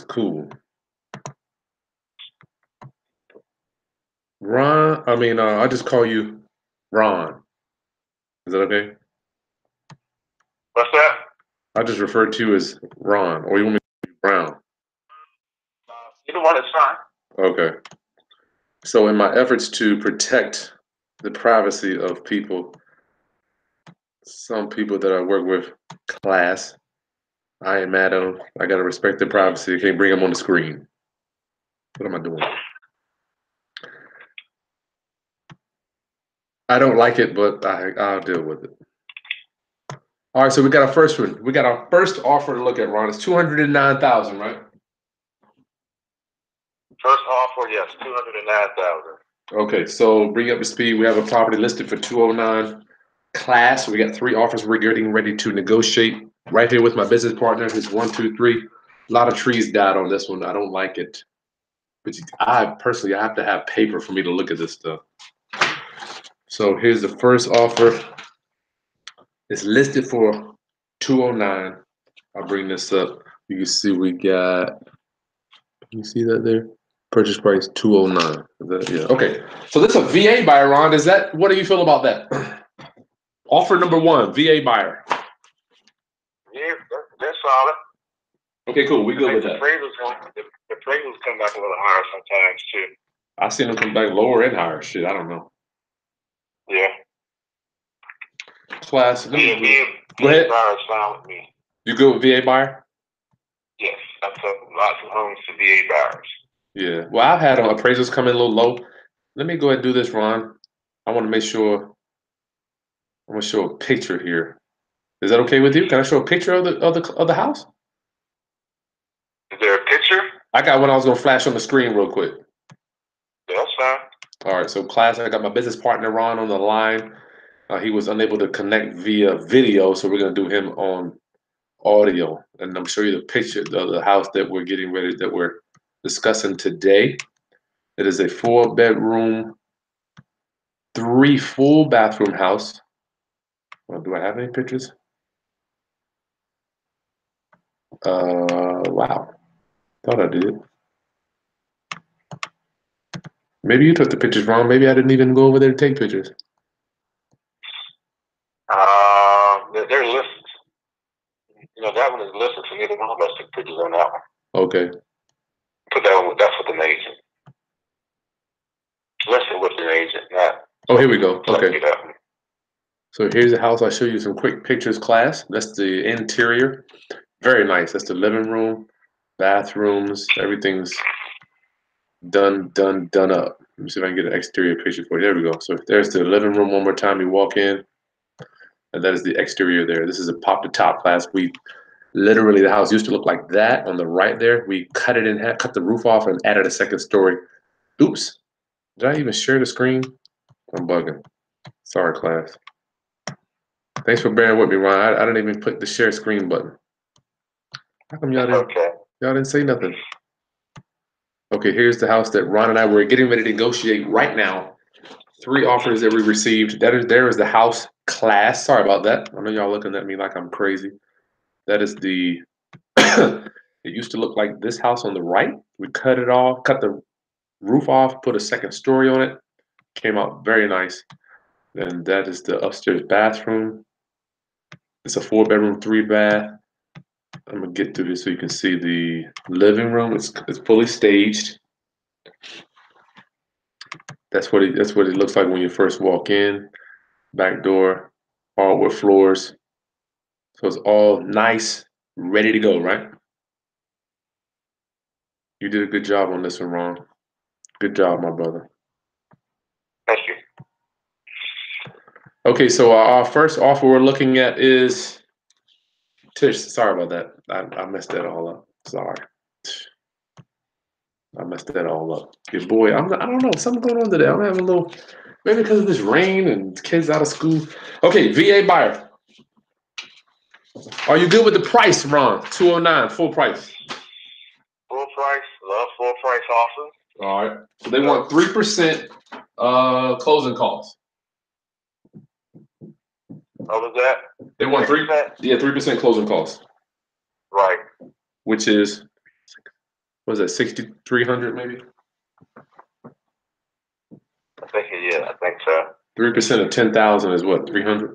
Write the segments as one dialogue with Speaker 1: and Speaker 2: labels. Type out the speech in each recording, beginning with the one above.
Speaker 1: Cool. Ron, I'll just call you Ron. Is that okay?
Speaker 2: What's that?
Speaker 1: I just refer to you as Ron, or you want me to be Brown?
Speaker 2: Either one is fine.
Speaker 1: Okay. So in my efforts to protect the privacy of people, some people that I work with, class, I am mad at them. I gotta respect their privacy. I can't bring them on the screen. What am I doing? I don't like it, but I'll deal with it. All right, so we got our first one. We got our first offer to look at, Ron. It's 209,000, right?
Speaker 2: First offer, yes, 209,000.
Speaker 1: Okay, so bring up the speed. We have a property listed for 209. Class. We got 3 offers. We're getting ready to negotiate. Right here with my business partner. It's 1, 2, 3. A lot of trees died on this one. I don't like it. But I have to have paper for me to look at this stuff. So here's the first offer. It's listed for 209. I'll bring this up. You can see we got. Can you see that there? Purchase price 209. Yeah. Okay. So this is a VA buyer, Ron. What do you feel about that? Offer number 1, VA buyer.
Speaker 2: Yeah, that's solid.
Speaker 1: Okay, cool. We good with that.
Speaker 2: The appraisals come back a little higher sometimes too.
Speaker 1: I've seen them come back lower and higher. Shit, I don't know.
Speaker 2: Yeah.
Speaker 1: Class.
Speaker 2: Go ahead. Buyer is fine with me.
Speaker 1: You good with VA buyer?
Speaker 2: Yes, I've sold lots of homes to VA buyers.
Speaker 1: Yeah. Well, I've had appraisals come in a little low. Let me go ahead and do this, Ron. I want to make sure. I'm gonna show a picture here. Is that okay with you? Can I show a picture of the house?
Speaker 2: Is there a picture?
Speaker 1: I got one I was gonna flash on the screen real quick.
Speaker 2: Yeah, that's fine.
Speaker 1: All right. So, class. I got my business partner Ron on the line. He was unable to connect via video, so we're gonna do him on audio, and I'm show you the picture of the house that we're discussing today. It is a 4-bedroom, 3 full bathroom house. Well, do I have any pictures? Wow. Thought I did. Maybe you took the pictures wrong. Maybe I didn't even go over there to take pictures.
Speaker 2: They're listed. You know, that one is listed for neither one of us took pictures on that one.
Speaker 1: Okay.
Speaker 2: Put that one, that's with an agent. Listed with an agent, not.
Speaker 1: Oh, here we go. Okay. So here's the house. I'll show you some quick pictures, class. That's the interior. Very nice. That's the living room, bathrooms, everything's done up. Let me see if I can get an exterior picture for you. There we go. So there's the living room one more time. You walk in, and that is the exterior there. This is a pop to top, class. We literally, the house used to look like that on the right there. We cut it in half, cut the roof off, and added a second story. Oops. Did I even share the screen? I'm bugging. Sorry, class. Thanks for bearing with me, Ron. I didn't even put the share screen button. How come y'all didn't say nothing? Okay, here's the house that Ron and I were getting ready to negotiate right now. 3 offers that we received. There is the house, class. Sorry about that. I know y'all looking at me like I'm crazy. That is the it used to look like this house on the right. We cut it off, cut the roof off, put a second story on it. Came out very nice. And that is the upstairs bathroom. It's a 4-bedroom, 3-bath. I'm gonna get through this so you can see the living room. It's fully staged. That's what it looks like when you first walk in. Back door, hardwood floors. So it's all nice, ready to go, right? You did a good job on this one, Ron. Good job, my brother.
Speaker 2: Thank you.
Speaker 1: Okay, so our first offer we're looking at is Tish. Sorry about that. I messed that all up. Sorry. I messed that all up. Your boy, I don't know, something going on today. I'm having a little, maybe because of this rain and kids out of school. Okay, VA buyer. Are you good with the price, Ron? 209, full price.
Speaker 2: Full price, love full price offers.
Speaker 1: All right. So they want 3% closing costs.
Speaker 2: What was that?
Speaker 1: They want 3%. Yeah, 3% closing costs.
Speaker 2: Right.
Speaker 1: Which is Was that 6,300 maybe?
Speaker 2: I think so.
Speaker 1: 3% of 10,000 is what, 300?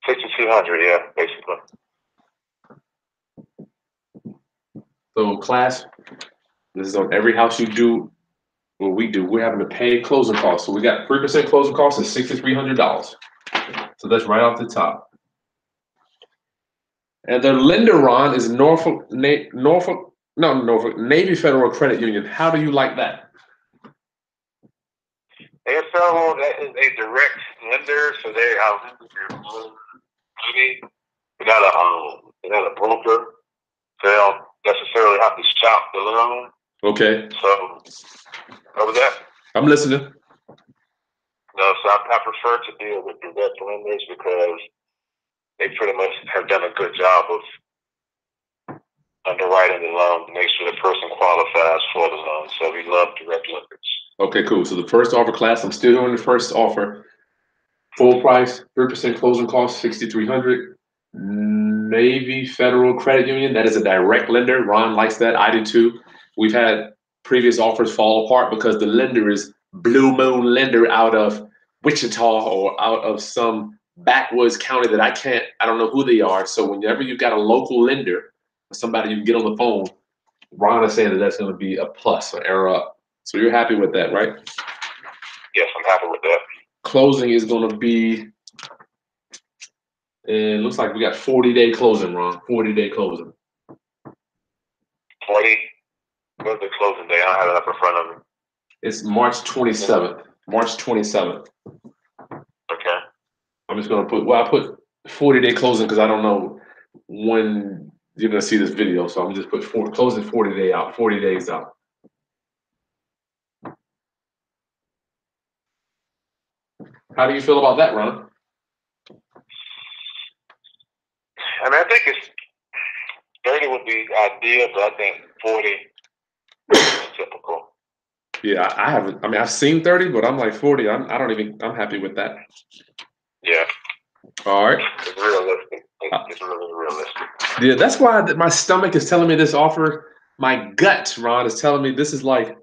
Speaker 2: 6,200, yeah, basically.
Speaker 1: So class, this is on every house you do. What we do, we're having to pay closing costs. So we got 3% closing costs is $6,300. So that's right off the top. And their lender, Ron, is Norfolk Navy Federal Credit Union. How do you like that?
Speaker 2: AFL is a direct lender, so they lend your money. They're not a broker. They don't necessarily have to shop the loan.
Speaker 1: Okay.
Speaker 2: So, over that.
Speaker 1: I'm listening.
Speaker 2: No, so I prefer to deal with direct lenders because they pretty much have done a good job of underwriting the loan to make sure the person qualifies for the loan. So we love direct lenders.
Speaker 1: Okay, cool. So the first offer class, I'm still doing the first offer. Full price, 3% closing cost, $6,300. Navy Federal Credit Union, that is a direct lender. Ron likes that. I do too. We've had previous offers fall apart because the lender is Blue Moon Lender out of Wichita or out of some backwoods county that I don't know who they are. So whenever you've got a local lender, somebody you can get on the phone, Ron is saying that that's going to be a plus, an arrow up. So you're happy with that, right?
Speaker 2: Yes, I'm happy with that.
Speaker 1: Closing is going to be, it looks like we got 40-day closing, Ron. 40-day closing.
Speaker 2: 40? What's the closing day? I don't have it up in front of me.
Speaker 1: It's March 27th. March 27th.
Speaker 2: Okay.
Speaker 1: I'm just going to put, I put 40-day closing because I don't know when you're going to see this video. So I'm just put closing 40 days out. How do you feel about that, Ron?
Speaker 2: I mean, I think 30 would be ideal, but I think 40 is typical.
Speaker 1: Yeah, I haven't. I mean, I've seen 30, but I'm like 40. I'm happy with that.
Speaker 2: Yeah.
Speaker 1: All right.
Speaker 2: It's realistic. It's really realistic.
Speaker 1: Yeah, that's why my stomach is telling me this offer. My gut, Ron, is telling me this is like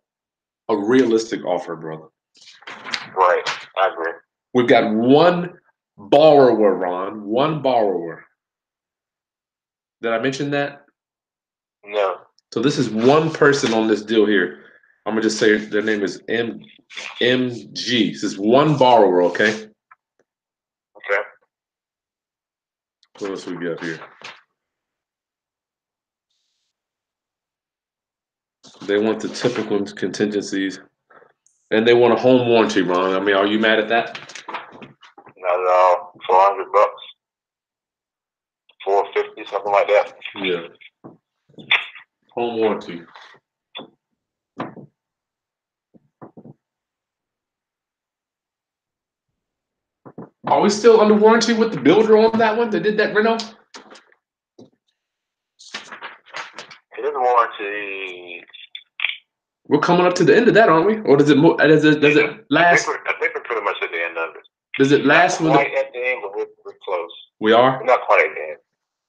Speaker 1: a realistic offer, brother.
Speaker 2: Right. I agree.
Speaker 1: We've got one borrower, Ron. One borrower. Did I mention that?
Speaker 2: No.
Speaker 1: So this is one person on this deal here. I'm gonna just say their name is MG. This is one borrower, okay?
Speaker 2: Okay.
Speaker 1: What else we got here? They want the typical contingencies, and they want a home warranty, Ron. I mean, are you mad at that?
Speaker 2: Not at all. $400, $450, something like that.
Speaker 1: Yeah. Home warranty. Are we still under warranty with the builder on that one that did that reno?
Speaker 2: It is warranty.
Speaker 1: We're coming up to the end of that, aren't we? Or does it last?
Speaker 2: I think we're pretty much at the end of it.
Speaker 1: Does it last?
Speaker 2: Not quite at the end, but we're close.
Speaker 1: We are?
Speaker 2: We're not quite at the end.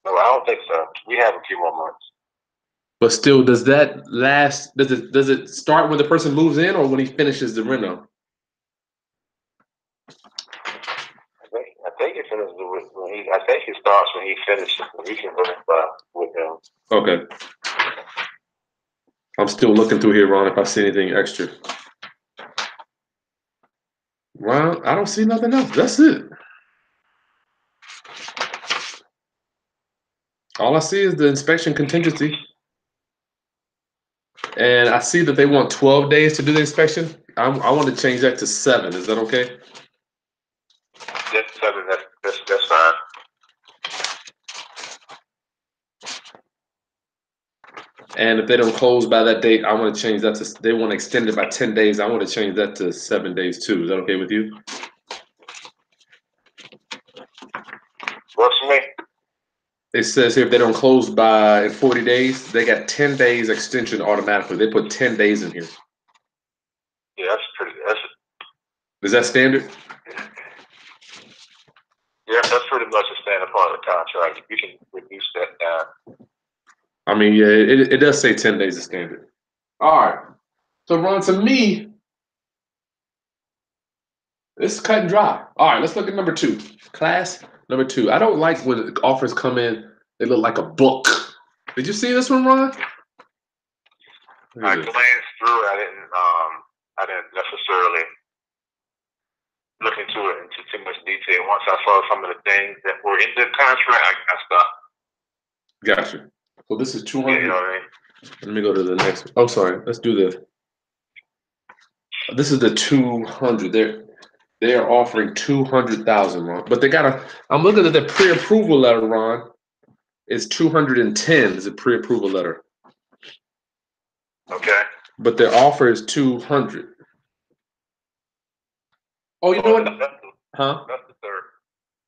Speaker 2: No, I don't think so. We have a few more months.
Speaker 1: But still, does that last? Does it start when the person moves in or when he finishes the reno?
Speaker 2: I think it finishes when he. I think it starts when he finishes. We can verify with him.
Speaker 1: Okay. I'm still looking through here, Ron, if I see anything extra. Ron, I don't see nothing else. That's it. All I see is the inspection contingency. And I see that they want 12 days to do the inspection. I want to change that to 7. Is that okay?
Speaker 2: Yes, 7. That's fine.
Speaker 1: And if they don't close by that date, I want to change that to, they want to extend it by 10 days. I want to change that to 7 days too. Is that okay with you?
Speaker 2: Works for me.
Speaker 1: It says here if they don't close by in 40 days, they got 10 days extension automatically. They put 10 days in here.
Speaker 2: Yeah,
Speaker 1: Is that standard?
Speaker 2: Yeah, that's pretty much a standard part of the contract. You can reduce that down.
Speaker 1: mean, yeah, it does say 10 days of standard. All right. So, Ron, to me, it's cut and dry. All right, let's look at number 2. Class number 2. I don't like when offers come in, they look like a book. Did you see this one, Ron?
Speaker 2: I glanced through. I didn't necessarily look into it into too much detail. Once I saw some of the things that were in the contract, I stopped.
Speaker 1: Gotcha. So this is 200.
Speaker 2: Yeah, you know what I mean?
Speaker 1: Let me go to the next one. Oh, sorry. Let's do this. This is the 200. They are offering 200,000, Ron. But they got a. I'm looking at the pre-approval letter, Ron. It's 210. Is a pre-approval letter.
Speaker 2: Okay.
Speaker 1: But their offer is 200. Oh, you know what? Huh?
Speaker 2: That's the third.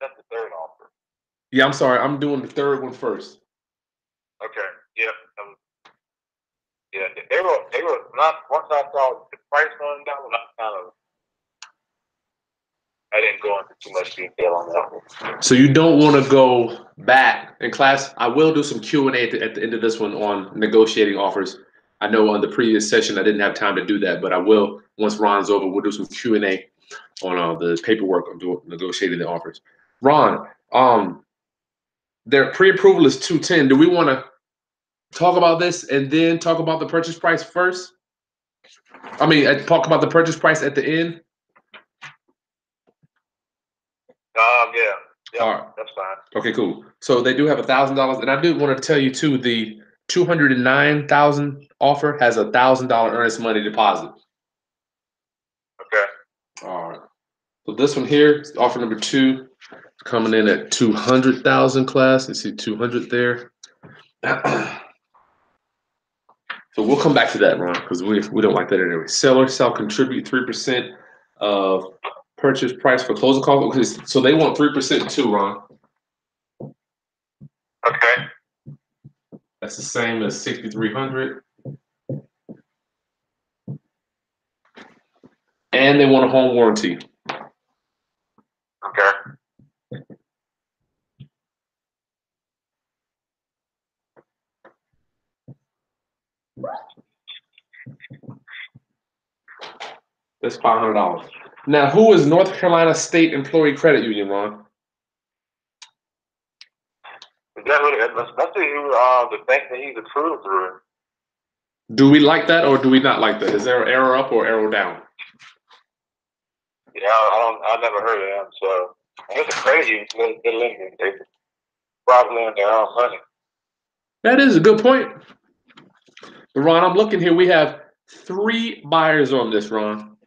Speaker 2: That's the third offer.
Speaker 1: Yeah, I'm sorry. I'm doing the third one first.
Speaker 2: Okay. Yep. Yeah. They were not. Once I saw the price on that one, I didn't go into too much detail on that one.
Speaker 1: So you don't want to go back in class. I will do some Q&A at the end of this one on negotiating offers. I know on the previous session I didn't have time to do that, but I will once Ron's over. We'll do some Q&A on the paperwork of negotiating the offers. Ron, their pre-approval is 210. Do we want to talk about this and then talk about the purchase price first? I mean, talk about the purchase price at the end.
Speaker 2: Yeah. Yep,
Speaker 1: All right.
Speaker 2: that's fine.
Speaker 1: Okay, cool. So they do have $1,000, and I do want to tell you too, the 209,000 offer has $1,000 earnest money deposit.
Speaker 2: Okay.
Speaker 1: All right. So this one here, offer number 2, coming in at 200,000 class. You see 200 there. So we'll come back to that, Ron, because we don't like that anyway. Seller shall contribute 3% of purchase price for closing costs. So they want 3% too, Ron.
Speaker 2: Okay.
Speaker 1: That's the same as 6,300. And they want a home warranty.
Speaker 2: Okay.
Speaker 1: That's $500. Now, who is North Carolina State Employee Credit Union, Ron?
Speaker 2: Is that what that's the bank that he's approved through?
Speaker 1: Do we like that or do we not like that? Is there an arrow up or arrow down?
Speaker 2: Yeah, I never heard of them. So it's a credit union. They're lending. They probably lend their own money.
Speaker 1: That is a good point. But Ron, I'm looking here. We have 3 buyers on this, Ron.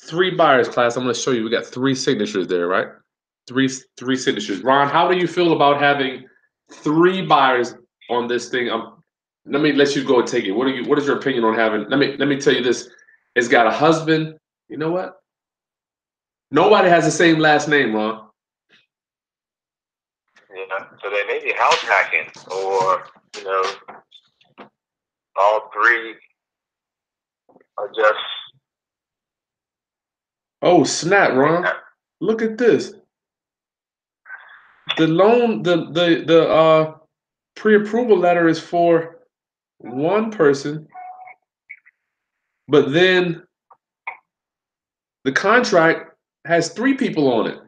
Speaker 1: 3 buyers, class. I'm going to show you. We got 3 signatures there, right? Three signatures. Ron, how do you feel about having 3 buyers on this thing? Let me let you go and take it. What is your opinion on having? Let me tell you this. It's got a husband. You know what? Nobody has the same last name, Ron.
Speaker 2: Yeah, so they may be house hacking, or all 3 are just.
Speaker 1: Oh snap, Ron! Look at this. The loan, the pre-approval letter is for one person, but then the contract has 3 people on it.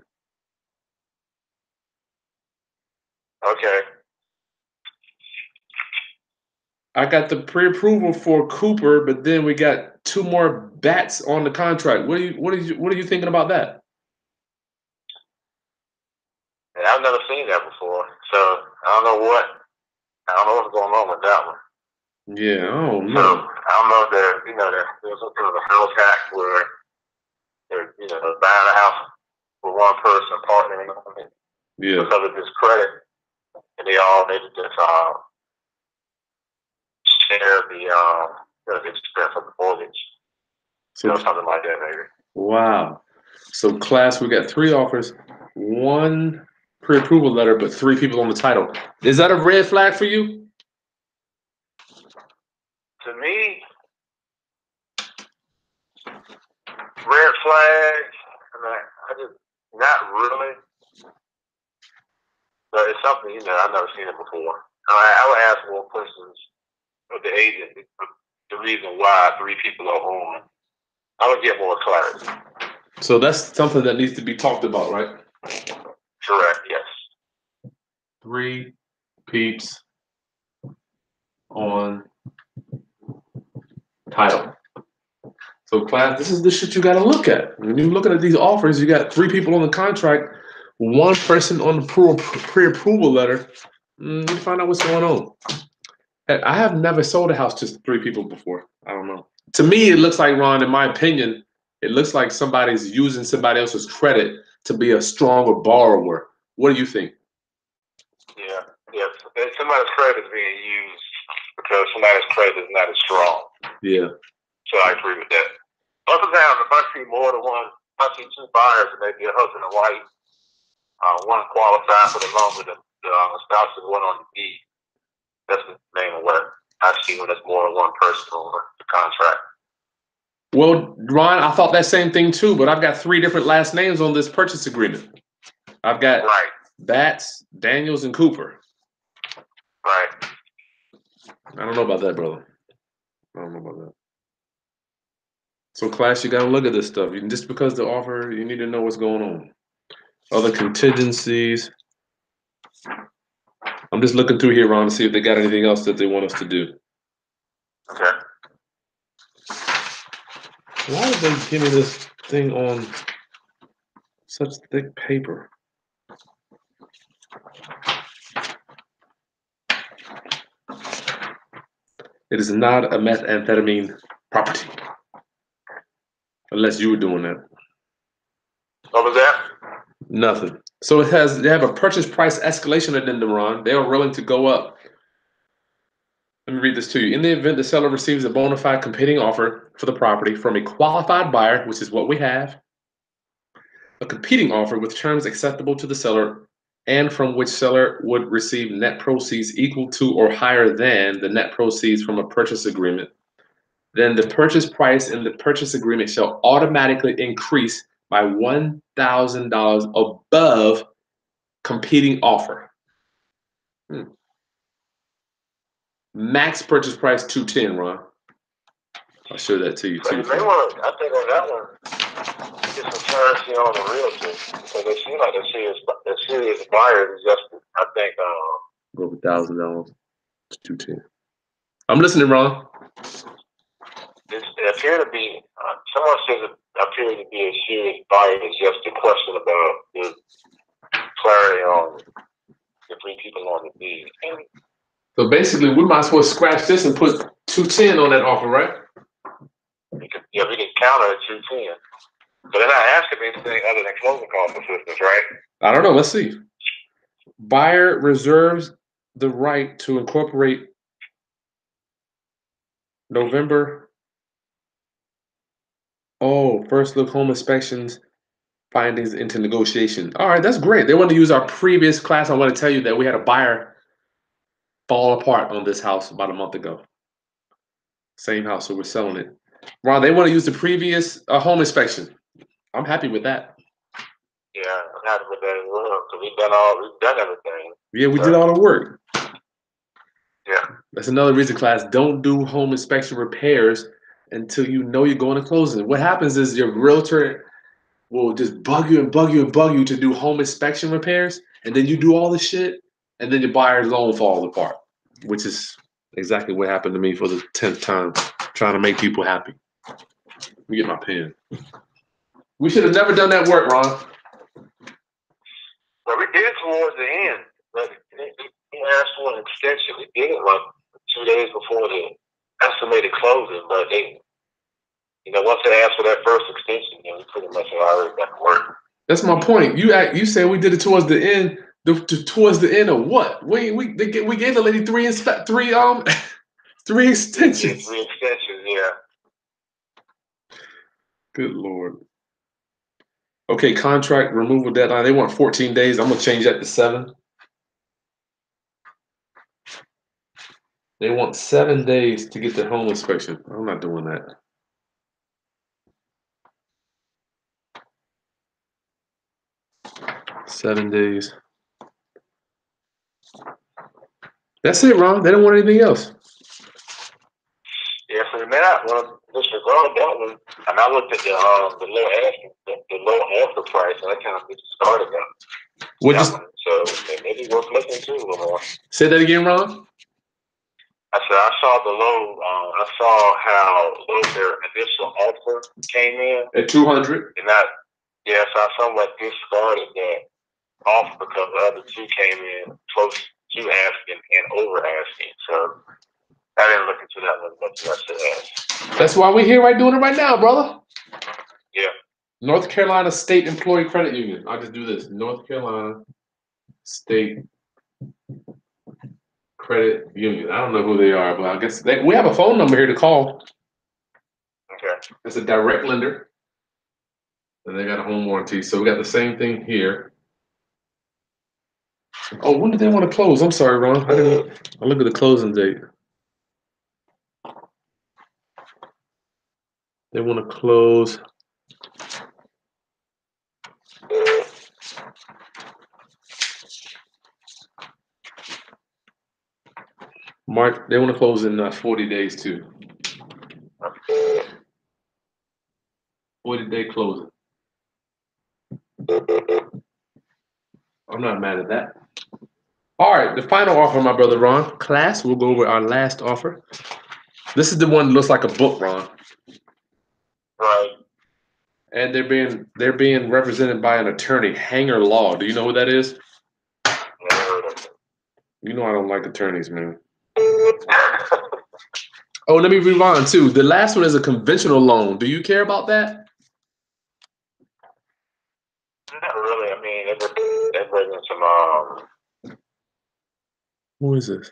Speaker 2: Okay.
Speaker 1: I got the pre-approval for Cooper, but then we got 2 more bats on the contract. What are you thinking about that?
Speaker 2: And I've never seen that before, so I don't know what's going on with that one.
Speaker 1: Yeah, I don't know.
Speaker 2: So I don't know if there's some sort of a house hack where they're buying a house for one person partnering on it because of this credit, and they all need to just share the expense of the mortgage. So something like that, maybe.
Speaker 1: Wow. So class, we got 3 offers, 1 pre-approval letter, but 3 people on the title. Is that a red flag for you?
Speaker 2: To me, red flags. I just not really, but it's something I've never seen it before. I would ask more questions of the agent. The reason why 3 people are on. I would get more clarity.
Speaker 1: So that's something that needs to be talked about, right?
Speaker 2: Correct. Yes.
Speaker 1: 3 peeps on title. So class, this is the shit you got to look at. When you're looking at these offers, you got 3 people on the contract, 1 person on the pre-approval letter. You need to find out what's going on. I have never sold a house to 3 people before. I don't know. To me, it looks like, Ron, in my opinion, it looks like somebody's using somebody else's credit to be a stronger borrower. What do you think?
Speaker 2: Yeah. Yes. Somebody's credit is being used because somebody's credit is not as strong.
Speaker 1: Yeah.
Speaker 2: So I agree with that. Other than if I see more than one, if I see 2 buyers, and maybe a husband and wife, one qualified for the loan with the spouse and one on the deed. That's the name of what I see when there's more than one person on the contract.
Speaker 1: Well, Ron, I thought that same thing too, but I've got 3 different last names on this purchase agreement. I've got Batts, Daniels, and Cooper.
Speaker 2: Right.
Speaker 1: I don't know about that, brother. I don't know about that. So, class, you got to look at this stuff. Just because the offer, you need to know what's going on. Other contingencies. I'm just looking through here, Ron, to see if they got anything else that they want us to do.
Speaker 2: Okay.
Speaker 1: Why did they give me this thing on such thick paper? It is not a methamphetamine property. Unless you were doing that.
Speaker 2: What was that?
Speaker 1: Nothing. So they have a purchase price escalation addendum, Ron. They are willing to go up. Let me read this to you. In the event the seller receives a bona fide competing offer for the property from a qualified buyer, which is what we have, a competing offer with terms acceptable to the seller and from which seller would receive net proceeds equal to or higher than the net proceeds from a purchase agreement, then the purchase price in the purchase agreement shall automatically increase by $1,000 above competing offer. Max purchase price $210, Ron. I'll show that to you too.
Speaker 2: I think on that one, get some clarity on the realtor. So they seem like they're serious buyers. Just I think
Speaker 1: go with $1,000. It's $210. I'm listening, Ron.
Speaker 2: It appear to be someone says it appears to be a serious buyer. It's just a question about the clarity on the 3 people on the deed.
Speaker 1: So basically, we might as well scratch this and put $210 on that offer, right?
Speaker 2: We can counter at 210. But they're not asking anything other than closing cost assistance, right?
Speaker 1: I don't know. Let's see. Buyer reserves the right to incorporate November. Oh, first look home inspections findings into negotiation. All right, that's great. They want to use our previous class. I want to tell you that we had a buyer fall apart on this house about a month ago. Same house, so we're selling it. Ron, they want to use the previous home inspection. I'm happy with that.
Speaker 2: Yeah, I'm happy with that as well. So we've done everything.
Speaker 1: Yeah, we did all the work.
Speaker 2: Yeah.
Speaker 1: That's another reason, class. Don't do home inspection repairs until you know you're going to closing. What happens is your realtor will just bug you and bug you and bug you to do home inspection repairs, and then you do all this shit, and then your buyer's loan falls apart, which is exactly what happened to me for the 10th time, trying to make people happy. Let me get my pen. We should have never done that work, Ron.
Speaker 2: Well, we did it towards the end, but he asked for an extension. We did it like 2 days before the estimated closing, but once they asked for that first extension, we pretty much already got to work.
Speaker 1: That's my point. You said we did it towards the end. Towards the end of what? We gave the lady three extensions.
Speaker 2: Three extensions, yeah.
Speaker 1: Good Lord. Okay, contract removal deadline. They want 14 days. I'm gonna change that to 7. They want 7 days to get their home inspection. I'm not doing that. $7 days. That's it, Ron. They don't want anything else.
Speaker 2: Yeah, so the man, I want to disregard that one. And I looked at the low offer price, and I kind of discarded that.
Speaker 1: What
Speaker 2: That
Speaker 1: just
Speaker 2: one. So it may be worth looking to a little more.
Speaker 1: say that again, Ron?
Speaker 2: I said I saw the low. I saw how low their initial offer came in
Speaker 1: At 200.
Speaker 2: and that. Yes, I somewhat discarded that offer because the other two came in close to asking and over asking. So I didn't look into that one much as I should have.
Speaker 1: That's why we're here, right, doing it right now, brother.
Speaker 2: Yeah.
Speaker 1: North Carolina State Employee Credit Union. I'll just do this. North Carolina State Credit Union. I don't know who they are, but I guess we have a phone number here to call.
Speaker 2: Okay.
Speaker 1: It's a direct lender, and they got a home warranty. So we got the same thing here. Oh, when did they want to close? I'm sorry, Ron. I look at the closing date. They want to close. March. They want to close in 40 days too. 40-day closing. I'm not mad at that. All right, the final offer, my brother Ron. Class, we'll go over our last offer. This is the one that looks like a book, Ron.
Speaker 2: Right.
Speaker 1: And they're being represented by an attorney, Hanger Law. Do you know who that is?
Speaker 2: Never heard of it.
Speaker 1: You know I don't like attorneys, man. Oh, let me rewind too. The last one is a conventional loan. Do you care about that?
Speaker 2: Not really. I mean, they're bringing some
Speaker 1: Who is this?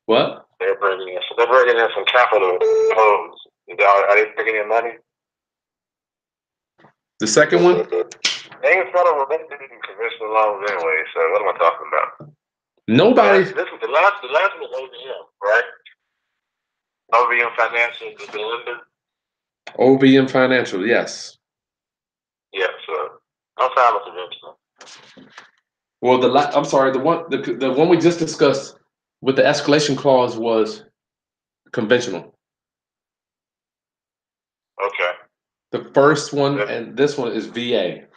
Speaker 1: What?
Speaker 2: they're bringing in some capital loans. Are they bringing in money?
Speaker 1: The second one?
Speaker 2: They ain't federal. They didn't conventional loans anyway. So what am I talking about?
Speaker 1: Nobody.
Speaker 2: This was the last one was OVM, right? OVM Financial, the lender.
Speaker 1: OVM Financial, yes.
Speaker 2: Yeah. So I'm fine with conventional.
Speaker 1: Well, I'm sorry. The one we just discussed with the escalation clause was conventional.
Speaker 2: Okay.
Speaker 1: The first one and this one is VA.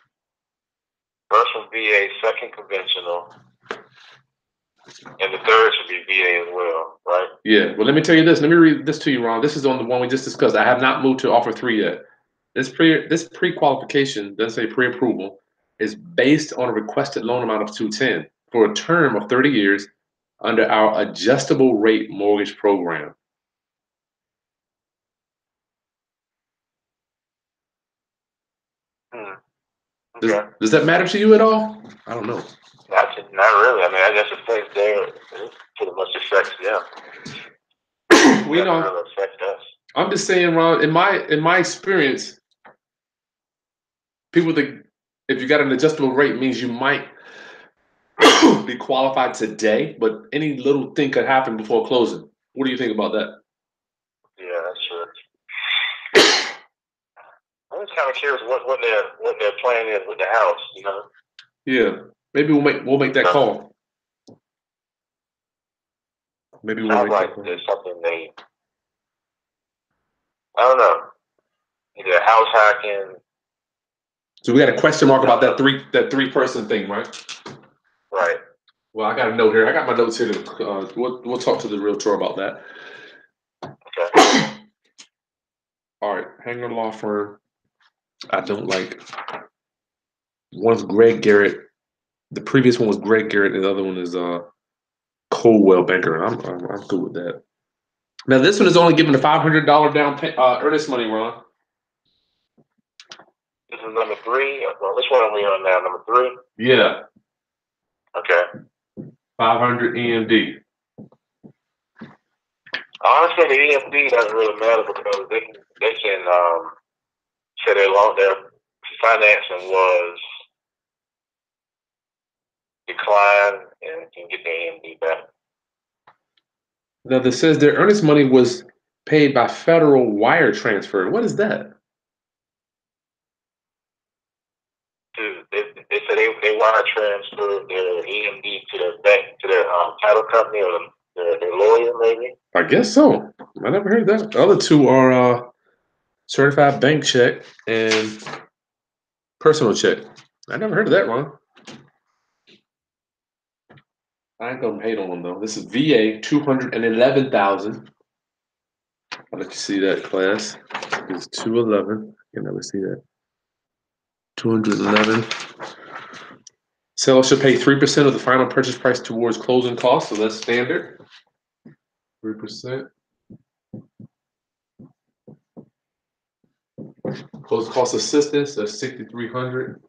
Speaker 2: First one VA, second conventional, and the third should be VA as well, right?
Speaker 1: Yeah. Well, let me tell you this. Let me read this to you, Ron. This is on the one we just discussed. I have not moved to offer 3 yet. This pre-qualification, doesn't say pre-approval, is based on a requested loan amount of 210 for a term of 30 years under our adjustable rate mortgage program.
Speaker 2: Okay.
Speaker 1: Does that matter to you at all? I don't know.
Speaker 2: Not really. I mean, I guess it affects it pretty much affects them.
Speaker 1: We know.
Speaker 2: Really affect us.
Speaker 1: I'm just saying, Ron. In my experience, people think if you got an adjustable rate means you might be qualified today, but any little thing could happen before closing. What do you think about that?
Speaker 2: Yeah, that's true. I'm just kind of curious what their plan is with the house, you know.
Speaker 1: Yeah, maybe we'll make that call. Maybe we'll make that call.
Speaker 2: There's something I don't know. Either house hacking.
Speaker 1: So we got a question mark about that three person thing, right?
Speaker 2: Right.
Speaker 1: Well, I got a note here. I got my notes here. We'll talk to the realtor about that.
Speaker 2: Okay.
Speaker 1: All right, Hanger Law Firm. I don't like. One's Greg Garrett. The previous one was Greg Garrett, and the other one is Coldwell Banker. I'm good with that. Now this one is only giving a $500 down earnest money, Ron.
Speaker 2: This is number 3. Well, which one are we on now? Number 3.
Speaker 1: Yeah.
Speaker 2: Okay.
Speaker 1: 500 EMD.
Speaker 2: Honestly, the EMD doesn't really matter because they can say their financing was declined and can get their EMD back.
Speaker 1: Now this says their earnest money was paid by federal wire transfer. What is that?
Speaker 2: They said they wire transfer their EMD to their bank, to their title company or their lawyer, maybe.
Speaker 1: I guess so. I never heard that. The other two are certified bank check and personal check. I never heard of that, Ron. I ain't gonna hate on them though. This is VA 211,000. I'll let you see that class. It's 211. You can never see that. 211. Seller should pay 3% of the final purchase price towards closing costs, so that's standard. 3%. Closing cost assistance, that's 6,300.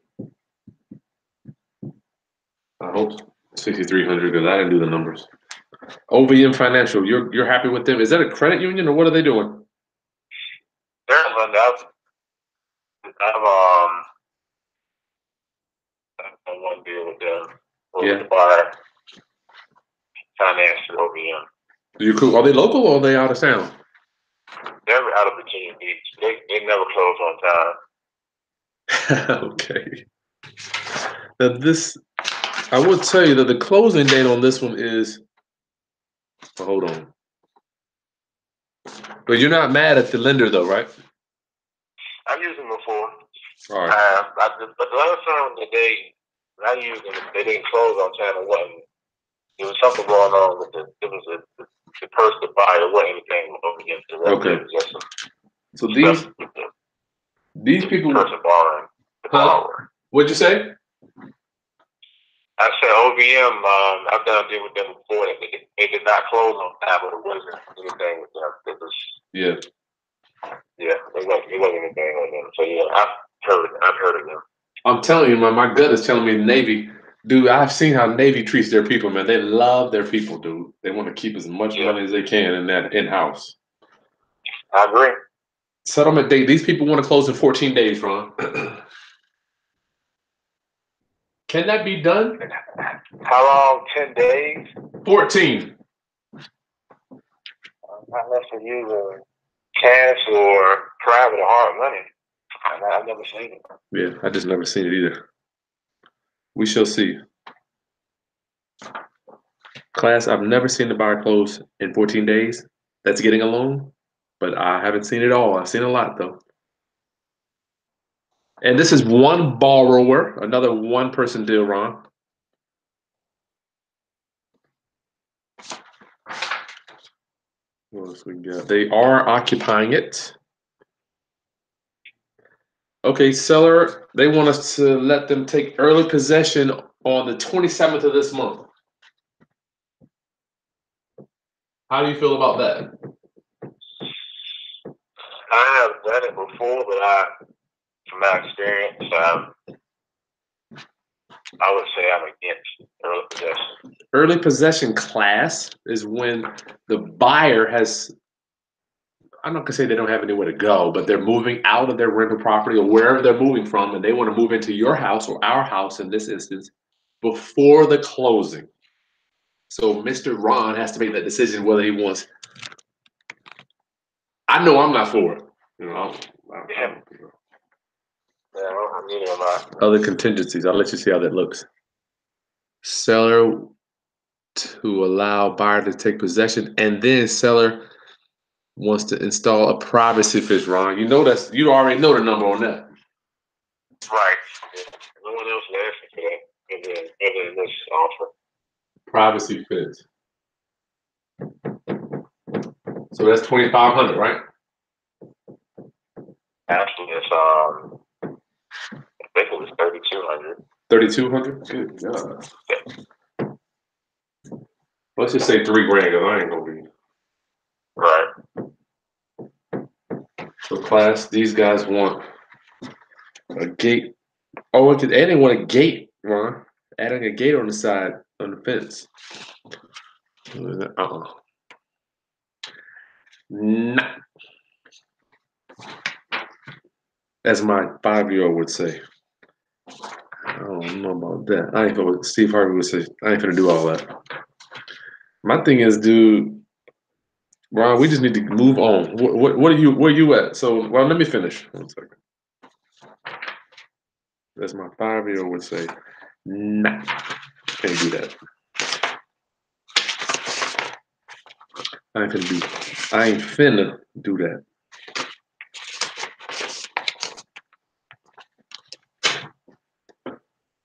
Speaker 1: I hope 6,300 because I didn't do the numbers. OVM Financial, you're happy with them? Is that a credit union or what are they doing?
Speaker 2: They're in London. I've done one deal with them.
Speaker 1: Yeah.
Speaker 2: The buyer financed through OVM.
Speaker 1: You cool? Are they local or are they out of town?
Speaker 2: They're out of Virginia Beach. They never close on time.
Speaker 1: Okay. Now this, I will tell you that the closing date on this one is. Oh, hold on. But you're not mad at the lender though, right?
Speaker 2: I've used them before.
Speaker 1: All right.
Speaker 2: But the last time that I used them, they didn't close on time. It wasn't. There was something going on with the person, the buyer. It wasn't anything against the rest.
Speaker 1: Okay.
Speaker 2: It was just
Speaker 1: so these people.
Speaker 2: Person borrowing.
Speaker 1: Huh? What'd you say?
Speaker 2: I said OVM. I've done a deal with them before. They did not close on time, but it wasn't anything with them. It was.
Speaker 1: Yeah.
Speaker 2: Yeah, it wasn't anything on them. So yeah, I've heard of them.
Speaker 1: I'm telling you, man, my gut is telling me Navy. Dude, I've seen how Navy treats their people, man. They love their people, dude. They want to keep as much money as they can in that in-house.
Speaker 2: I agree.
Speaker 1: Settlement date. These people want to close in 14 days, Ron. Can that be done?
Speaker 2: How long? 10 days?
Speaker 1: 14.
Speaker 2: Unless you're using cash or private or hard money. I've never seen it.
Speaker 1: Yeah, I just never seen it either. We shall see. Class, I've never seen the buyer close in 14 days. That's getting a loan, but I haven't seen it all. I've seen a lot, though. And this is one borrower, another one-person deal, Ron. What else we got? They are occupying it. Okay, seller, they want us to let them take early possession on the 27th of this month. How do you feel about that?
Speaker 2: I have done it before, but from my experience, I would say I'm against early possession.
Speaker 1: Early possession class is when the buyer has, I'm not gonna say they don't have anywhere to go, but they're moving out of their rental property or wherever they're moving from, and they want to move into your house or our house in this instance before the closing. So Mr. Ron has to make that decision whether he wants. I know I'm not for it. You know,
Speaker 2: I'm neither am I.
Speaker 1: Other contingencies. I'll let you see how that looks. Seller to allow buyer to take possession, and then seller wants to install a privacy fence, Ron. You know you already know the number on that.
Speaker 2: Right. Yeah. No one else is asking for that other than this offer.
Speaker 1: Privacy fence. So that's 2,500, right?
Speaker 2: Actually, it's I think it was 3,200.
Speaker 1: 3,200. Good God. Let's just say $3 grand, because I ain't gonna be.
Speaker 2: Right.
Speaker 1: So class, these guys want a gate. Oh, they didn't want a gate, Ron. Adding a gate on the side on the fence. Nah. As my 5-year-old would say. I don't know about that. I ain't gonna. Steve Harvey would say, I ain't gonna do all that. My thing is, dude, Ron, we just need to move on. Where are you at? So, well, let me finish. 1 second. As my 5-year-old would say, Nah, can't do that. I ain't finna do that.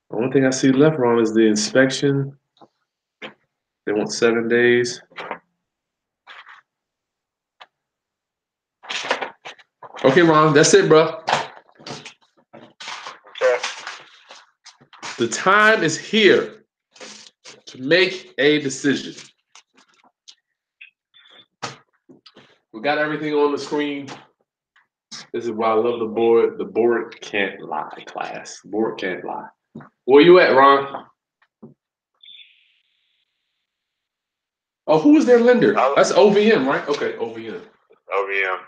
Speaker 1: The only thing I see left, Ron, is the inspection. They want 7 days. Okay, Ron, that's it, bro.
Speaker 2: Okay.
Speaker 1: The time is here to make a decision. We got everything on the screen. This is why I love the board. The board can't lie, class. The board can't lie. Where you at, Ron? Oh, who is their lender? That's OVM, right? Okay, OVM.
Speaker 2: OVM.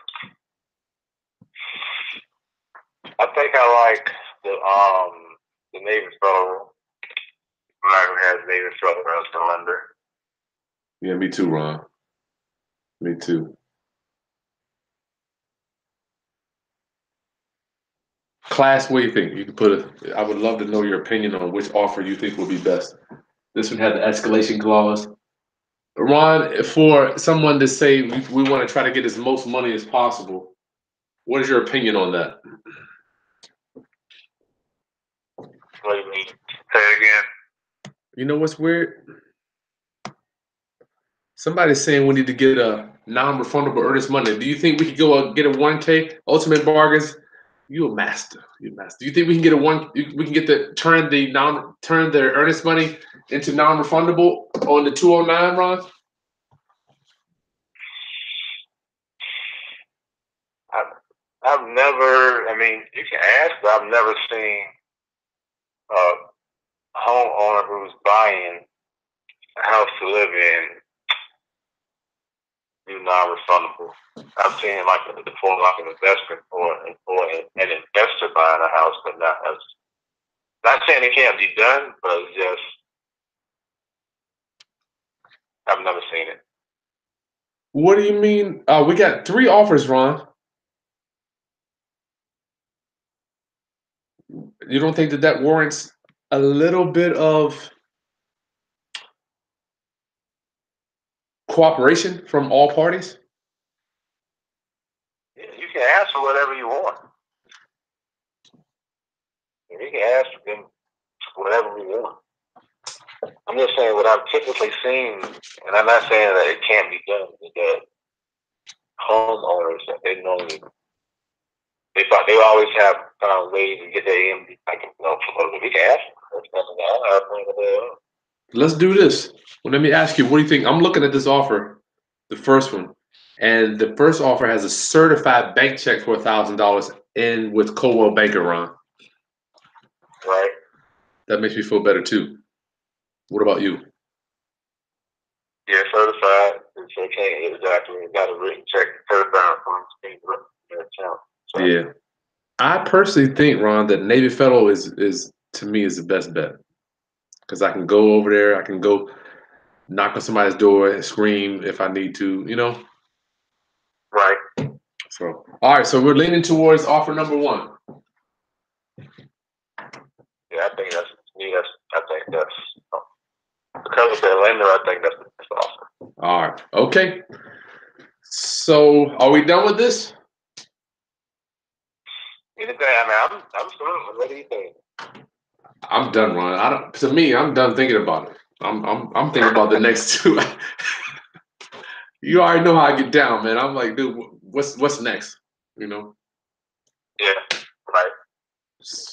Speaker 2: I think I like the Navy Federal. Who has Navy Federal as the lender.
Speaker 1: Yeah, me too, Ron. Me too. Class, what do you think? You can put it. I would love to know your opinion on which offer you think will be best. This one had the escalation clause. Ron, for someone to say we want to try to get as most money as possible, what is your opinion on that?
Speaker 2: What do you mean? Say it again.
Speaker 1: You know what's weird? Somebody's saying we need to get a non-refundable earnest money. Do you think we could go get a 1K ultimate bargains? You a master. You a master. Do you think we can get we can get turn the earnest money into non-refundable on the 209, Ron?
Speaker 2: I've never. I mean, you can ask, but I've never seen a homeowner who's buying a house to live in do non-refundable. I've seen like for like an investment or an investor buying a house, but not saying it can't be done, but it's just I've never seen it.
Speaker 1: What do you mean? We got 3 offers, Ron. You don't think that warrants a little bit of cooperation from all parties?
Speaker 2: Yeah, you can ask for whatever you want. You can ask for them whatever we want. I'm just saying what I've typically seen, and I'm not saying that it can't be done, is that homeowners that they know they always have ways to get their EMD. We can ask them.
Speaker 1: Let's do this. Well, let me ask you, what do you think? I'm looking at this offer, the first one, and the first offer has a certified bank check for $1,000 in with Coldwell Banker, Ron.
Speaker 2: Right.
Speaker 1: That makes me feel better too. What about you?
Speaker 2: Yeah, certified. It's okay. Exactly. Got a written check certified from the account. So.
Speaker 1: Yeah. I personally think, Ron, that Navy Federal is to me is the best bet. Because I can go over there, I can go knock on somebody's door and scream if I need to, you know?
Speaker 2: Right.
Speaker 1: So all right, so we're leaning towards offer number 1.
Speaker 2: Yeah, I think that's because of their lender, I think that's the best offer.
Speaker 1: All right. Okay. So are we done with this?
Speaker 2: Anything, I mean, I'm still. What do you think?
Speaker 1: I'm done, Ron. To me, I'm done thinking about it. I'm thinking about the next 2. You already know how I get down, man. I'm like, dude, what's next? You know?
Speaker 2: Yeah. Right.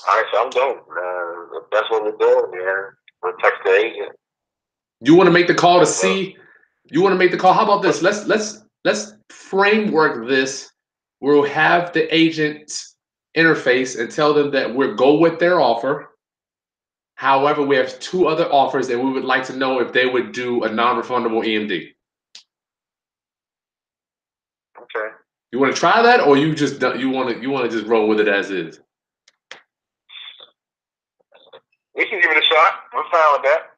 Speaker 2: All right, so I'm done. If that's what we're doing, man. We'll text the agent.
Speaker 1: You want to make the call to see? You want to make the call? How about this? Let's framework this. We'll have the agent interface and tell them that we'll go with their offer. However, we have 2 other offers, and we would like to know if they would do a non-refundable EMD.
Speaker 2: Okay.
Speaker 1: You want to try that, or you want to just roll with it as is?
Speaker 2: We can give it a shot. We're fine with that.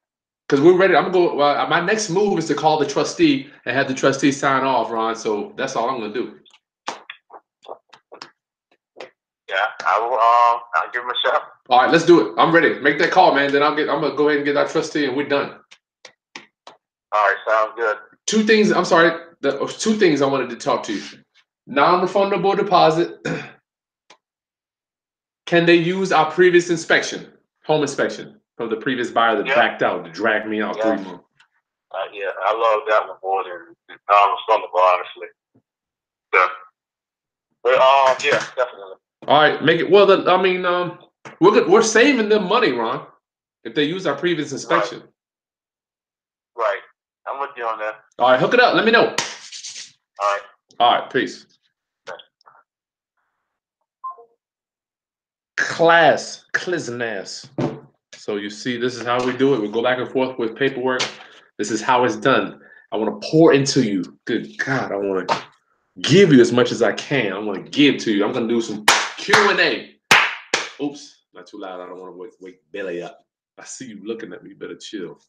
Speaker 1: Because we're ready. I'm going. Well, my next move is to call the trustee and have the trustee sign off, Ron. So that's all I'm going to do.
Speaker 2: Yeah, I'll give him a shot.
Speaker 1: All right, let's do it. I'm ready. Make that call, man. Then I'm gonna go ahead and get our trustee, and we're done.
Speaker 2: All right, sounds good.
Speaker 1: Two things. I'm sorry. Two things I wanted to talk to you. Non-refundable deposit. Can they use our previous inspection, home inspection, from the previous buyer that backed out to drag me out 3 months?
Speaker 2: Yeah, I love that one more than non-refundable, honestly. Yeah. But yeah, definitely.
Speaker 1: All right, make it. Well, I mean, we're saving them money, Ron, if they use our previous inspection.
Speaker 2: Right. I'm with you on that.
Speaker 1: All right, hook it up. Let me know.
Speaker 2: All right.
Speaker 1: All right, peace. Class. So you see, this is how we do it. We go back and forth with paperwork. This is how it's done. I want to pour into you. Good God, I want to give you as much as I can. I want to give to you. I'm going to do some Q&A. Oops, not too loud. I don't want to wake Billy up. I see you looking at me. You better chill.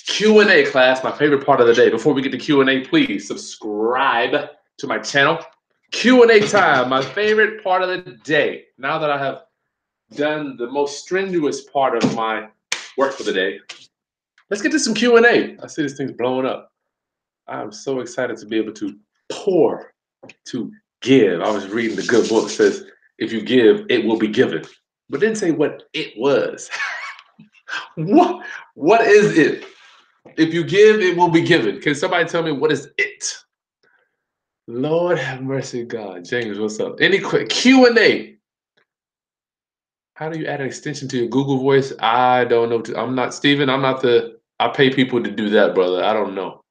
Speaker 1: Q&A, class, my favorite part of the day. Before we get to Q&A, please subscribe to my channel. Q&A time, my favorite part of the day. Now that I have done the most strenuous part of my work for the day, let's get to some Q&A. I see this thing's blowing up. I'm so excited to be able to pour, to give. I was reading the good book that says, if you give, it will be given. But didn't say what it was. What is it? If you give, it will be given. Can somebody tell me what is it? Lord have mercy, God. James, what's up? Any quick Q&A? How do you add an extension to your Google Voice? I don't know. I'm not Steven. I pay people to do that, brother. I don't know.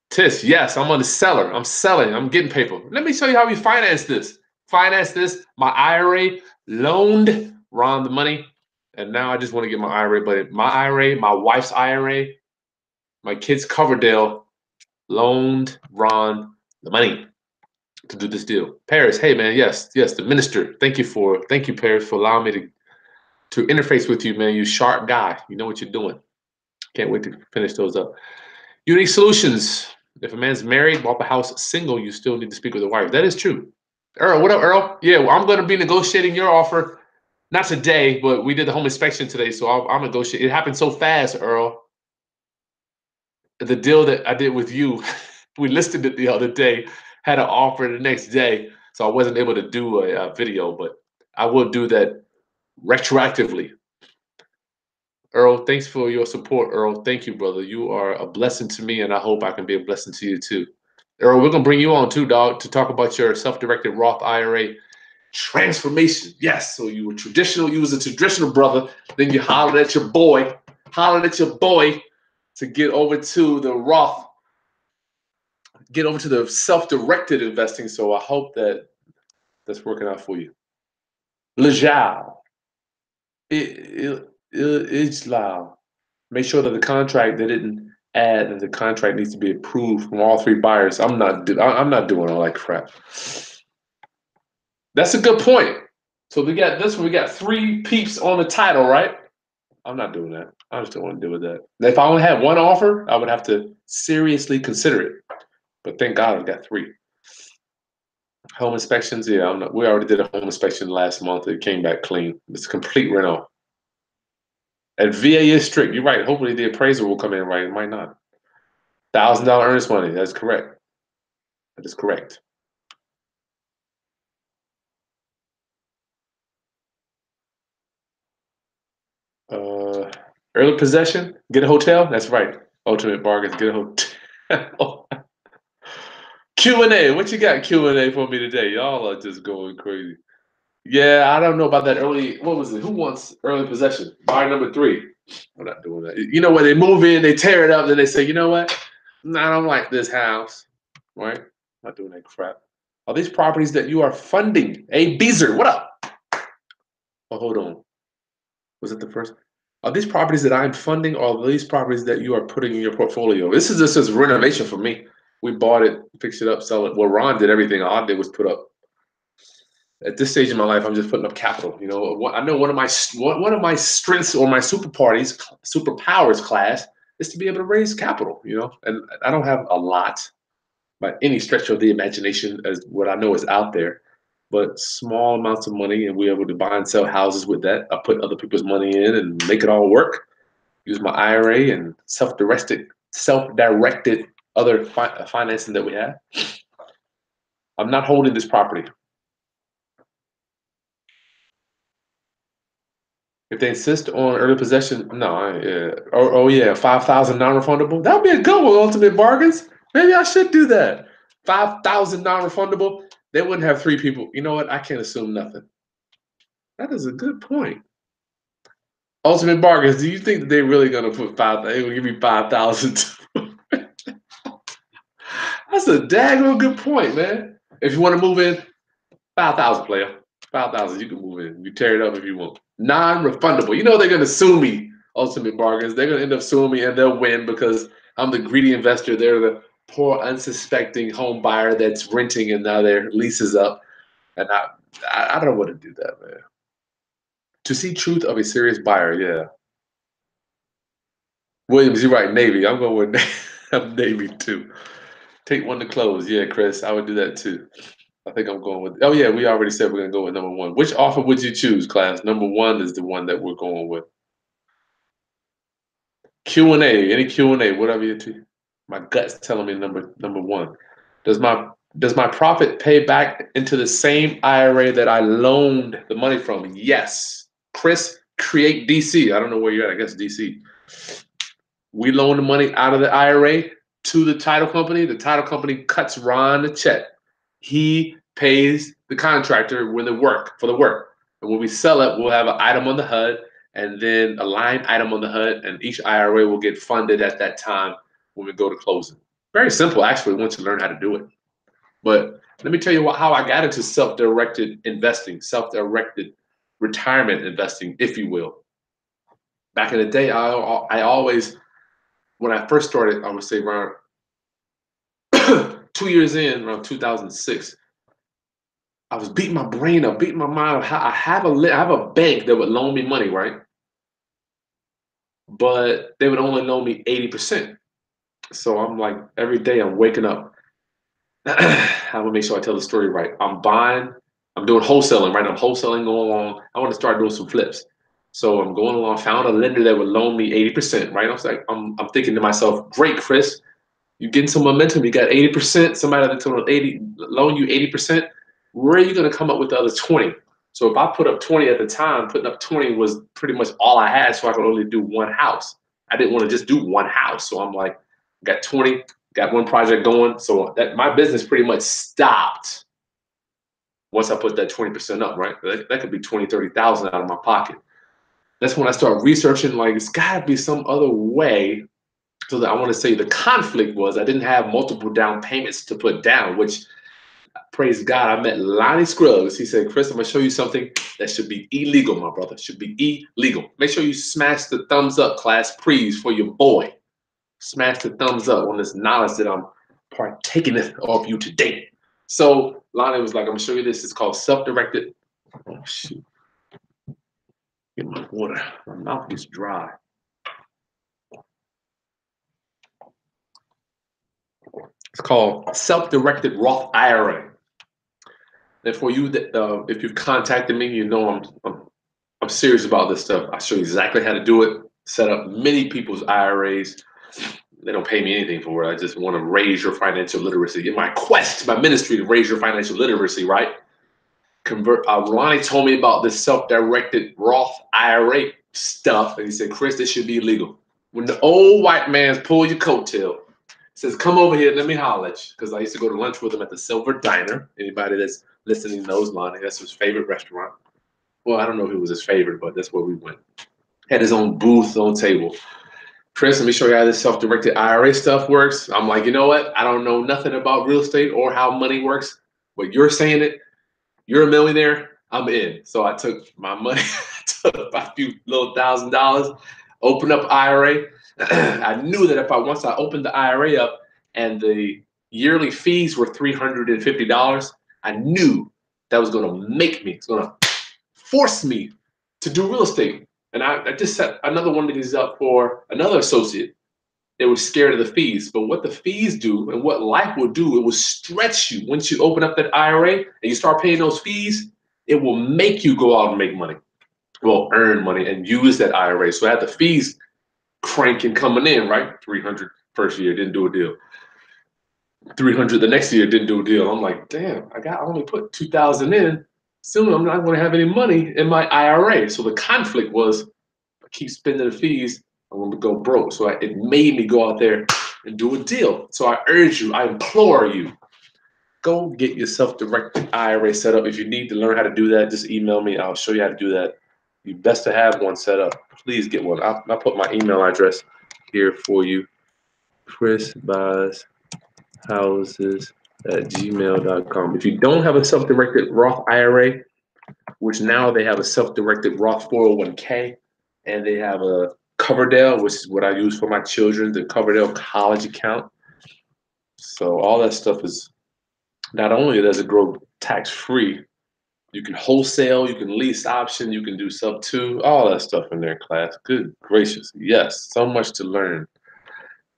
Speaker 1: Tis, yes, I'm on the seller. I'm selling. I'm getting paper. Let me show you how we finance this. Finance this. My IRA loaned Ron the money. And now I just want to get my IRA. But my IRA, my wife's IRA, my kids' Coverdale loaned Ron the money to do this deal. Paris, hey man, yes, the minister. Thank you, Paris, for allowing me to interface with you, man. You sharp guy. You know what you're doing. Can't wait to finish those up. Unique solutions. If a man's married, bought the house single, you still need to speak with the wife. That is true. Earl, what up, Earl? Yeah, well, I'm going to be negotiating your offer. Not today, but we did the home inspection today, so I'm negotiating. It happened so fast, Earl. The deal that I did with you, we listed it the other day, had an offer the next day, so I wasn't able to do a video, but I will do that retroactively. Earl, thanks for your support, Earl. Thank you, brother. You are a blessing to me, and I hope I can be a blessing to you too. Earl, we're gonna bring you on too, dog, to talk about your self-directed Roth IRA transformation. Yes, so you was a traditional brother, then you hollered at your boy to get over to the Roth, get over to the self-directed investing. So I hope that's working out for you. Lejal. It's loud. Make sure that the contract they didn't add that the contract needs to be approved from all 3 buyers. I'm not doing all that crap. That's a good point. So we got this one. We got 3 peeps on the title, right? I'm not doing that. I just don't want to deal with that. If I only had 1 offer, I would have to seriously consider it. But thank God I've got 3. Home inspections, yeah. We already did a home inspection last month. It came back clean. It's a complete reno. And VA is strict. You're right. Hopefully the appraiser will come in right. It might not. $1,000 earnest money. That's correct. That is correct. Early possession. Get a hotel. That's right. Ultimate bargains. Get a hotel. Q&A. What you got Q&A for me today? Y'all are just going crazy. Yeah, I don't know about that early. What was it? Who wants early possession? Buyer number 3. We're not doing that. You know, when they move in, they tear it up, then they say, you know what? I don't like this house. Right? Not doing that crap. Are these properties that you are funding? Hey, Beezer, what up? Oh, hold on. Was it the first? Are these properties that I'm funding, or are these properties that you are putting in your portfolio? This is renovation for me. We bought it, fixed it up, sell it. Well, Ron did everything. All I did was put up. At this stage in my life, I'm just putting up capital. You know, I know one of my strengths or my superpowers class is to be able to raise capital. You know, and I don't have a lot by any stretch of the imagination as what I know is out there. but small amounts of money, and we're able to buy and sell houses with that. I put other people's money in and make it all work. Use my IRA and self-directed other financing that we have. I'm not holding this property. If they insist on early possession, no. Oh yeah, 5,000 non-refundable. That'd be a good one. Ultimate bargains. Maybe I should do that. 5,000 non-refundable. They wouldn't have three people. You know what? I can't assume nothing. That is a good point. Ultimate bargains. Do you think that they're really gonna put 5,000? They will give me 5,000. That's a daggone good point, man. If you want to move in, 5,000, player. 5,000, you can move in. You tear it up if you want. Non-refundable. You know they're gonna sue me. Ultimate bargains. They're gonna end up suing me, and they'll win because I'm the greedy investor. They're the poor, unsuspecting home buyer that's renting, and now their lease is up. And I don't want to do that, man. To see truth of a serious buyer, yeah. Williams, you're right. Navy. I'm going with I'm Navy too. Take one to close. Yeah, Chris, I would do that too. I think I'm going with. Oh yeah, we already said we're gonna go with number one. Which offer would you choose, class? Number one is the one that we're going with. Q&A, any Q&A, whatever you. My gut's telling me number one. Does my profit pay back into the same IRA that I loaned the money from? Yes. Chris, create DC. I don't know where you're at. I guess DC. We loan the money out of the IRA to the title company. The title company cuts Ron the check. He pays the contractor for the work. And when we sell it, we'll have an item on the HUD and then a line item on the HUD, and each IRA will get funded at that time when we go to closing. Very simple, actually, once you learn how to do it. But let me tell you how I got into self-directed investing, self-directed retirement investing, if you will. Back in the day, I always, when I first started, I would say around 2 years in, around 2006, I was beating my brain up, beating my mind up. I have a bank that would loan me money, right? But they would only loan me 80%. So I'm like, every day I'm waking up. I'm gonna make sure I tell the story right. I'm doing wholesaling, right? I'm wholesaling going along. I want to start doing some flips. So I'm going along, found a lender that would loan me 80%, right? I was like, I'm thinking to myself, great, Chris, you're getting some momentum. You got 80%. Somebody that's going to loan you 80%. Where are you going to come up with the other 20? So if I put up 20 at the time, putting up 20 was pretty much all I had, so I could only do one house. I didn't want to just do one house. So I'm like, got 20, got one project going. So that my business pretty much stopped once I put that 20% up, right? That could be 20, 30,000 out of my pocket. That's when I start researching, like, it's got to be some other way. So that I want to say the conflict was I didn't have multiple down payments to put down, which, praise God, I met Lonnie Scruggs. He said, Chris, I'm going to show you something that should be illegal, my brother. Should be illegal. Make sure you smash the thumbs up, class, please, for your boy. Smash the thumbs up on this knowledge that I'm partaking of you today. So Lonnie was like, I'm going to show you this. It's called self-directed. Oh, shoot. Get my water. My mouth is dry. It's called self-directed Roth IRA. And for you, if you've contacted me, you know I'm serious about this stuff. I show you exactly how to do it. Set up many people's IRAs. They don't pay me anything for it. I just want to raise your financial literacy. In my quest, my ministry to raise your financial literacy, right? Ronnie told me about this self-directed Roth IRA stuff, and he said, Chris, this should be illegal. When the old white man's pull your coattail, says, come over here, let me holler at you. Because I used to go to lunch with him at the Silver Diner. Anybody that's listening knows Lonnie. That's his favorite restaurant. Well, I don't know if it was his favorite, but that's where we went. Had his own booth, his own table. Chris, let me show you how this self-directed IRA stuff works. I'm like, you know what? I don't know nothing about real estate or how money works. But you're saying it. You're a millionaire. I'm in. So I took my money, took a few little $1,000, opened up IRA. I knew that once I opened the IRA up and the yearly fees were $350, I knew that was going to make me, it's going to force me to do real estate. And I just set another one of these up for another associate. it was scared of the fees. But what the fees do and what life will do, it will stretch you. Once you open up that IRA and you start paying those fees, it will make you go out and make money. Well, earn money and use that IRA. So I had the fees cranking coming in, right? 300 first year, didn't do a deal. 300 the next year, didn't do a deal. I'm like, damn, I only put 2,000 in. Soon I'm not going to have any money in my IRA. So the conflict was, I keep spending the fees, I'm going to go broke. So it made me go out there and do a deal. So I urge you, I implore you, go get your self-directed IRA set up. If you need to learn how to do that, just email me. I'll show you how to do that. You best to have one set up. Please get one. I'll put my email address here for you. Chris buys houses at gmail.com. If you don't have a self-directed Roth IRA, which now they have a self-directed Roth 401k, and they have a Coverdell, which is what I use for my children, the Coverdell college account. So all that stuff is, not only does it grow tax-free, you can wholesale, you can lease option, you can do sub two, all that stuff in their class. Good gracious. Yes, so much to learn.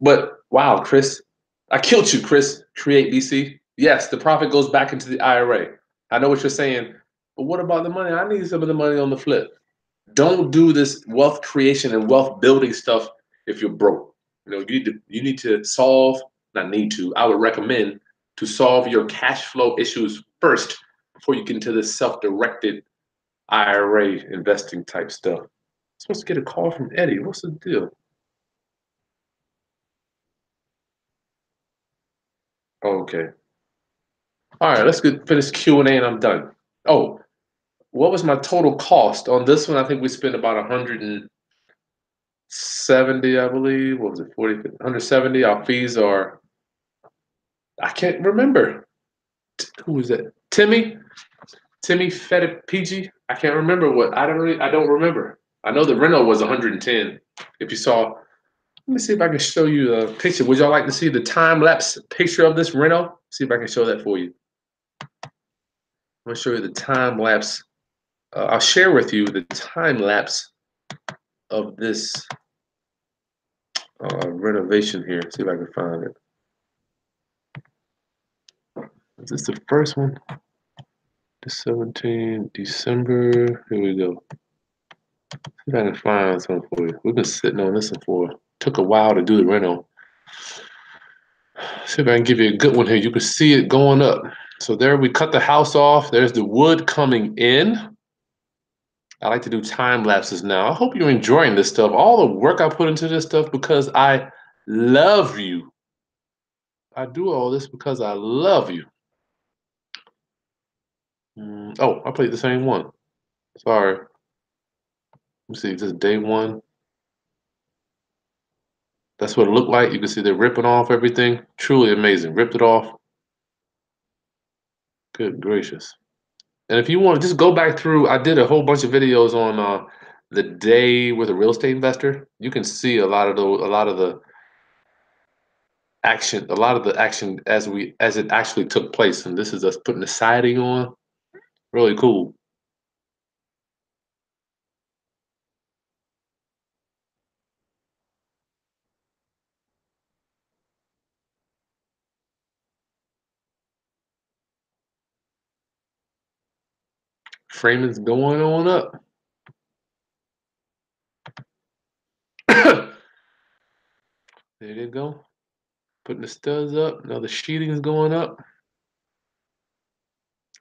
Speaker 1: But wow, Chris, I killed you, Chris. Create BC. Yes, the profit goes back into the IRA. I know what you're saying, but what about the money? I need some of the money on the flip. Don't do this wealth creation and wealth building stuff if you're broke. You need to solve, not need to, I would recommend to solve your cash flow issues first before you get into this self-directed IRA investing type stuff. I'm supposed to get a call from Eddie. What's the deal? Okay. All right, let's finish Q&A and I'm done. Oh, what was my total cost on this one? I think we spent about 170, I believe. What was it, 40, 170? Our fees are, I can't remember. Who was that? Timmy Fed PG. I can't remember what. I don't remember. I know the rental was 110. If you saw, let me see if I can show you a picture. Would y'all like to see the time lapse picture of this rental? See if I can show that for you. I'm gonna show you the time lapse. I'll share with you the time lapse of this renovation here. See if I can find it. Is this the first one? The 17th December. Here we go. See if I can find something for you. We've been sitting on this one for, took a while to do the rental. See if I can give you a good one here. You can see it going up. So there we cut the house off. There's the wood coming in. I like to do time lapses now. I hope you're enjoying this stuff. All the work I put into this stuff because I love you. I do all this because I love you. Oh, I played the same one. Sorry. Let me see, this is day one. That's what it looked like. You can see they're ripping off everything. Truly amazing. Ripped it off. Good gracious. And if you want to just go back through, I did a whole bunch of videos on the day with a real estate investor. You can see a lot of the action as it actually took place. And this is us putting the siding on. Really cool. Framing's going on up. There you go. Putting the studs up. Now the sheeting is going up.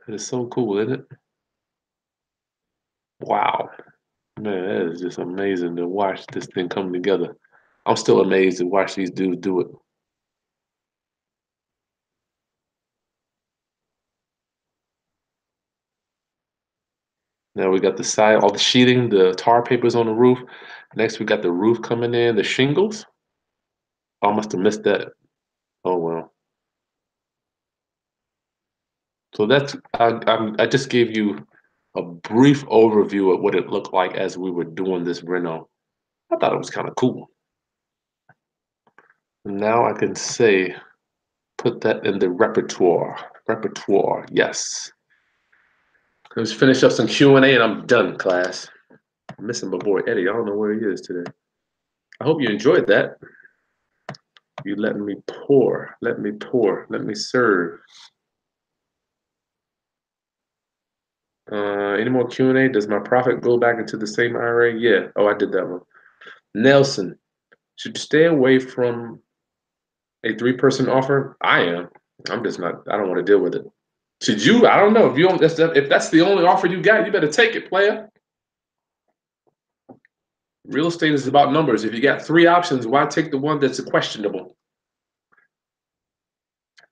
Speaker 1: It is so cool, isn't it? Wow. Man, that is just amazing to watch this thing come together. I'm still amazed to watch these dudes do it. Now we got the side, all the sheeting, the tar papers on the roof. Next, we got the roof coming in, the shingles. I must have missed that. Oh well. So I just gave you a brief overview of what it looked like as we were doing this reno. I thought it was kind of cool. Now I can say, put that in the repertoire. Repertoire, yes. Let's finish up some Q&A and I'm done, class. I'm missing my boy Eddie. I don't know where he is today. I hope you enjoyed that. You let me pour. Let me pour. Let me serve. Any more Q&A? Does my profit go back into the same IRA? Yeah. Oh, I did that one. Nelson, should you stay away from a 3-person offer? I am. I'm just not. I don't want to deal with it. Should you? I don't know. If you don't, if that's the only offer you got, you better take it, player. Real estate is about numbers. If you got 3 options, why take the one that's questionable?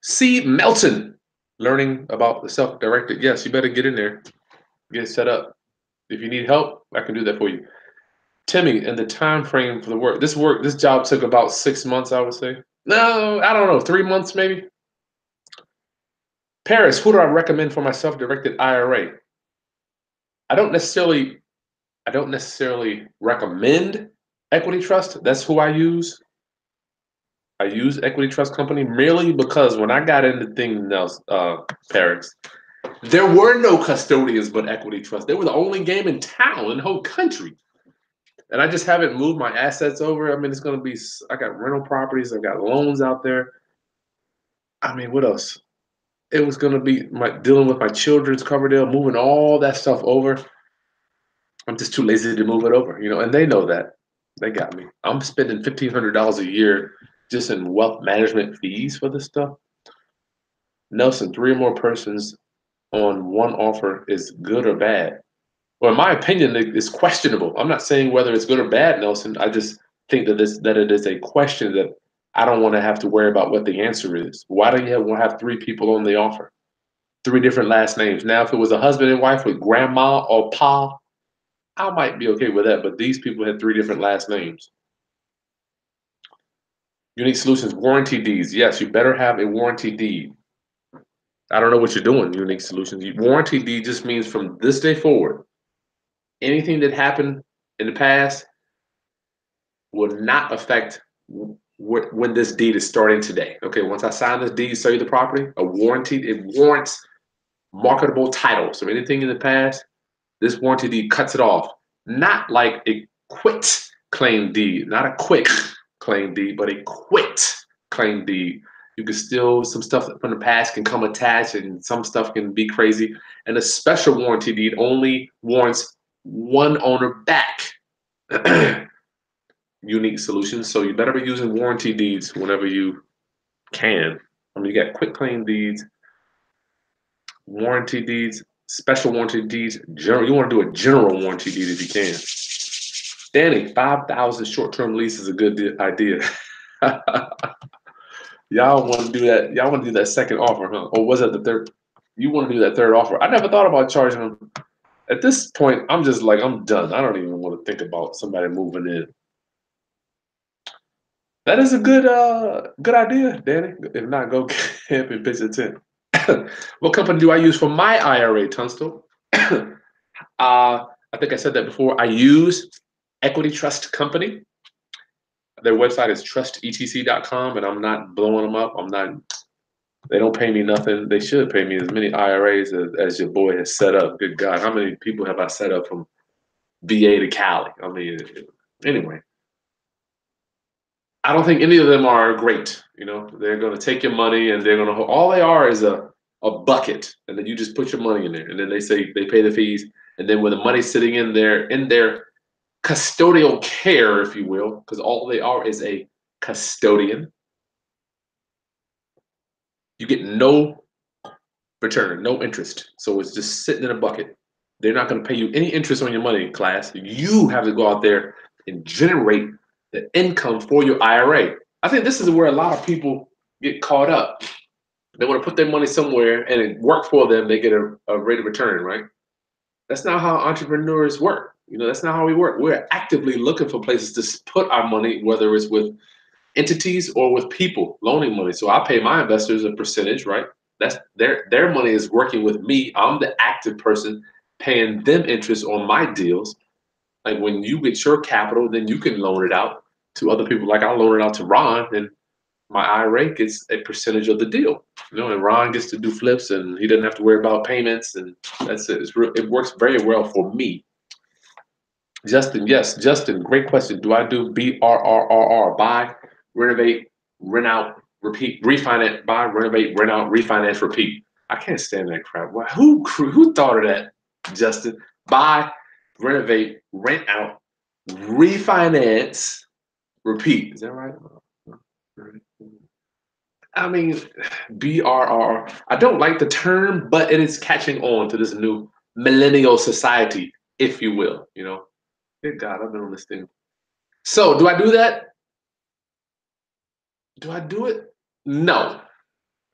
Speaker 1: C. Melton, learning about the self-directed. Yes, you better get in there, get it set up. If you need help, I can do that for you. Timmy, and the time frame for the work. This job took about 6 months, I would say. No, I don't know, 3 months maybe. Paris, who do I recommend for my self-directed IRA? I don't necessarily recommend Equity Trust. That's who I use. I use Equity Trust Company merely because when I got into things else, Paris, there were no custodians but Equity Trust. They were the only game in town in the whole country. And I just haven't moved my assets over. I mean, it's going to be, I got rental properties, I've got loans out there. I mean, what else? It was going to be dealing with my children's cover deal, moving all that stuff over. I'm just too lazy to move it over, and they know that. They got me. I'm spending $1,500 a year just in wealth management fees for this stuff. Nelson, 3 or more persons on one offer is good or bad? Well, in my opinion, it's questionable. I'm not saying whether it's good or bad, Nelson. I just think that it is a question that I don't want to have to worry about what the answer is. Why do you have 3 people on the offer? 3 different last names. Now, if it was a husband and wife with grandma or pa, I might be okay with that. But these people had 3 different last names. Unique Solutions, warranty deeds. Yes, you better have a warranty deed. I don't know what you're doing, Unique Solutions. Warranty deed just means from this day forward, anything that happened in the past will not affect when this deed is starting today. Okay, once I sign this deed, sell you the property, a warranty, it warrants marketable titles. So anything in the past, this warranty deed cuts it off. Not like a quit claim deed, not a quick claim deed, but a quit claim deed. You can still, some stuff from the past can come attached and some stuff can be crazy. And a special warranty deed only warrants one owner back. Unique Solutions. So you better be using warranty deeds whenever you can. I mean, you got quick claim deeds, warranty deeds, special warranty deeds. General, you want to do a general warranty deed if you can. Danny, 5,000 short-term lease is a good idea. Y'all want to do that? Y'all want to do that second offer, huh? Or was it the third? You want to do that third offer? I never thought about charging them. At this point, I'm just like, I'm done. I don't even want to think about somebody moving in. That is a good idea, Danny. If not, go camp and pitch a tent. What company do I use for my IRA, Tunstall? I think I said that before. I use Equity Trust Company. Their website is trustetc.com, and I'm not blowing them up. They don't pay me nothing. They should pay me as many IRAs as your boy has set up. Good God, how many people have I set up from VA to Cali? I mean, anyway. I don't think any of them are great. They're going to take your money and they're going to, all they are is a bucket. And then you just put your money in there. And then they say they pay the fees. And then when the money's sitting in their custodial care, if you will, because all they are is a custodian, you get no return, no interest. So it's just sitting in a bucket. They're not going to pay you any interest on your money, class. You have to go out there and generate the income for your IRA. I think this is where a lot of people get caught up. They want to put their money somewhere and it work for them. They get a rate of return, right? That's not how entrepreneurs work. That's not how we work. We're actively looking for places to put our money, whether it's with entities or with people loaning money. So I pay my investors a percentage, right? That's their money is working with me. I'm the active person paying them interest on my deals. Like when you get your capital, then you can loan it out to other people. Like I'll loan it out to Ron, and my IRA gets a percentage of the deal. And Ron gets to do flips, and he doesn't have to worry about payments, and that's it. It works very well for me. Justin, yes, Justin, great question. Do I do BRRRR, buy, renovate, rent out, repeat, refinance, buy, renovate, rent out, refinance, repeat. I can't stand that crap. Who thought of that, Justin? Buy, renovate, rent out, refinance, repeat. Is that right? I mean, BRR. I don't like the term, but it is catching on to this new millennial society, if you will. Good God, I've been on this thing. So, do I do that? Do I do it? No,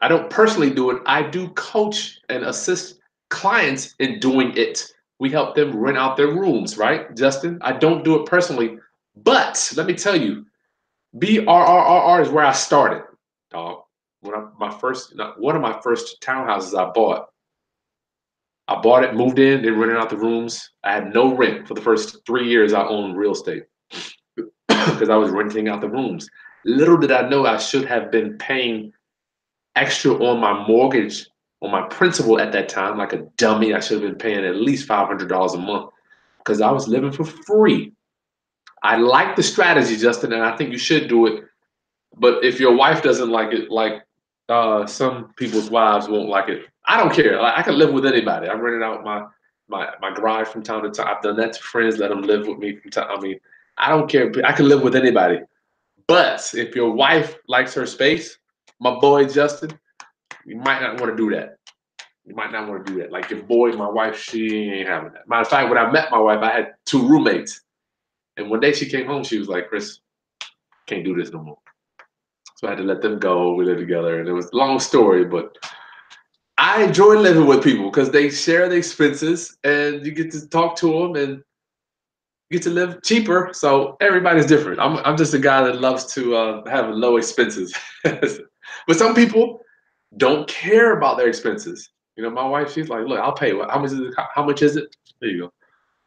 Speaker 1: I don't personally do it. I do coach and assist clients in doing it. We help them rent out their rooms, right, Justin? I don't do it personally, but let me tell you, BRRRR is where I started, dog. One of my first townhouses I bought. I bought it, moved in, then rented out the rooms. I had no rent for the first 3 years I owned real estate because I was renting out the rooms. Little did I know I should have been paying extra on my mortgage, on my principal at that time, like a dummy. I should have been paying at least $500 a month because I was living for free. I like the strategy, Justin, and I think you should do it. But if your wife doesn't like it, like some people's wives won't like it, I don't care. Like, I can live with anybody. I rented out my garage from time to time. I've done that to friends, let them live with me from time. I mean, I don't care. I can live with anybody. But if your wife likes her space, my boy Justin, you might not want to do that. You might not want to do that. Like your boy, my wife, she ain't having that. Matter of fact, when I met my wife, I had two roommates. And one day she came home, she was like, Chris, can't do this no more. So I had to let them go. We lived together. And it was a long story, but I enjoy living with people because they share the expenses and you get to talk to them and get to live cheaper. So everybody's different. I'm just a guy that loves to have low expenses. But some people don't care about their expenses. My wife, she's like, look, I'll pay. How much is it? How much is it? There you go.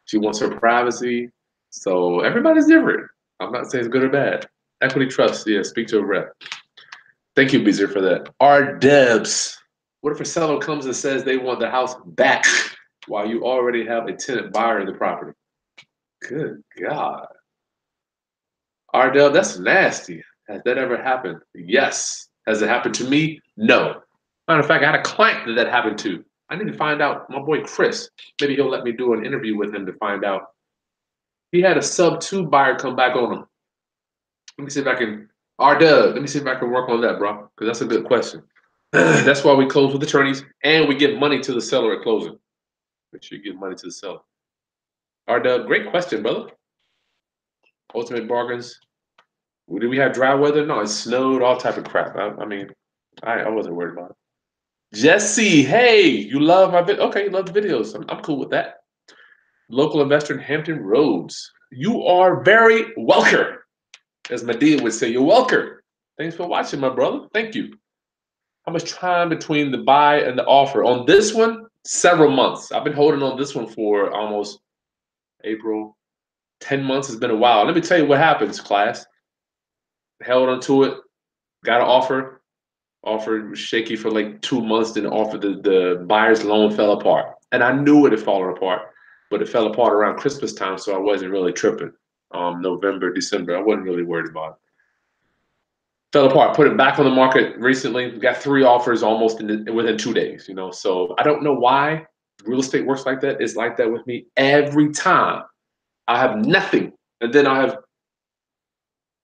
Speaker 1: She wants her privacy. So everybody's different. I'm not saying it's good or bad. Equity trust, yeah, speak to a rep. Thank you, Beezer, for that. R Debs. What if a seller comes and says they want the house back while you already have a tenant buyer in the property? Good God. R Deb, that's nasty. Has that ever happened? Yes. Has it happened to me? No. Matter of fact, I had a client that happened to. I need to find out. My boy Chris, maybe he'll let me do an interview with him to find out. He had a sub two buyer come back on him. Let me see if I can. R Dub, let me see if I can work on that, bro, because that's a good question. That's why we close with attorneys and we give money to the seller at closing. Make sure you give money to the seller. R Dub, great question, brother. Ultimate bargains. Did we have dry weather? No, it snowed, all type of crap. I mean, I wasn't worried about it. Jesse, hey, you love my video? Okay, you love the videos. I'm cool with that. Local investor in Hampton Roads. You are very welcome. As Medea would say, you're welcome. Thanks for watching, my brother. Thank you. How much time between the buy and the offer? On this one, several months. I've been holding on this one for almost April. 10 months has been a while. Let me tell you what happens, class. Held onto it, got an offer. Offer was shaky for like 2 months, then the buyer's loan fell apart. And I knew it had fallen apart, but it fell apart around Christmas time, so I wasn't really tripping. November, December, I wasn't really worried about it. Fell apart, put it back on the market recently, got 3 offers almost within 2 days, So I don't know why real estate works like that. It's like that with me every time. I have nothing, and then I have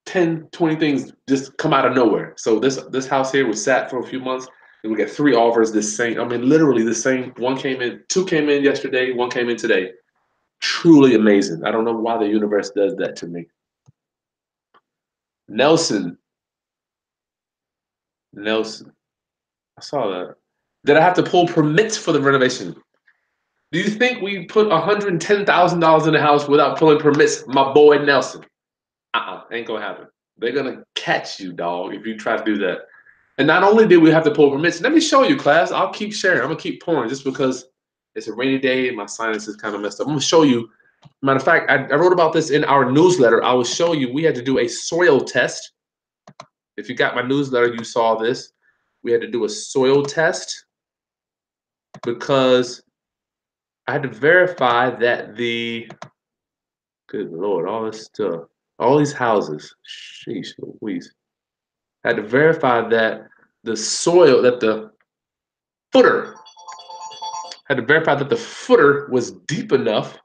Speaker 1: 10, 20 things just come out of nowhere. So this house here was sat for a few months, and we got 3 offers literally the same. One came in, 2 came in yesterday, 1 came in today. Truly amazing. I don't know why the universe does that to me. Nelson, I saw that. Did I have to pull permits for the renovation? Do you think we put $110,000 in the house without pulling permits, my boy Nelson? Ain't gonna happen. They're gonna catch you, dog, if you try to do that. And not only did we have to pull permits, let me show you, class. I'll keep sharing. I'm gonna keep pouring just because it's a rainy day and my sinus is kind of messed up. I'm gonna show you. Matter of fact, I wrote about this in our newsletter. I will show you. We had to do a soil test. If you got my newsletter, you saw this. We had to do a soil test because I had to verify that good Lord, all this stuff, all these houses, sheesh Louise. I had to verify that the soil, that the footer, had to verify that the footer was deep enough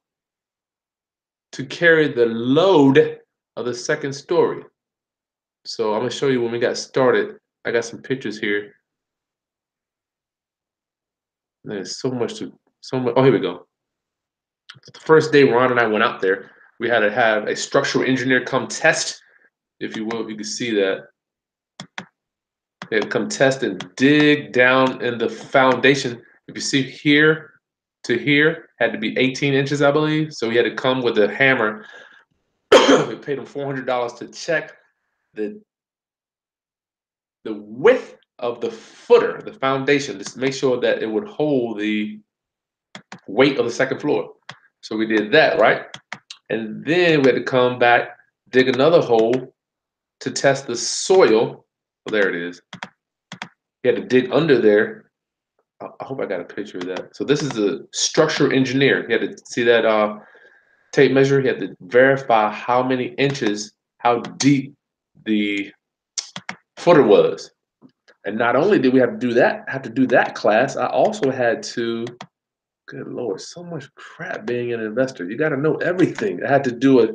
Speaker 1: to carry the load of the second story. So I'm gonna show you when we got started. I got some pictures here. There's so much. Oh, here we go. The first day Ron and I went out there, we had to have a structural engineer come test, if you will, if you can see that. They had to come test and dig down in the foundation. If you see here to here, had to be 18 inches, I believe. So he had to come with a hammer. We paid him $400 to check the width of the footer, the foundation, just to make sure that it would hold the weight of the second floor. So we did that, right? And then we had to come back, dig another hole to test the soil. Oh, there it is. You had to dig under there. I hope I got a picture of that. So this is a structural engineer. He had to see that tape measure. He had to verify how many inches, how deep the footer was. And not only did we have to do that class, I also had to, good Lord, so much crap being an investor. You got to know everything. I had to do a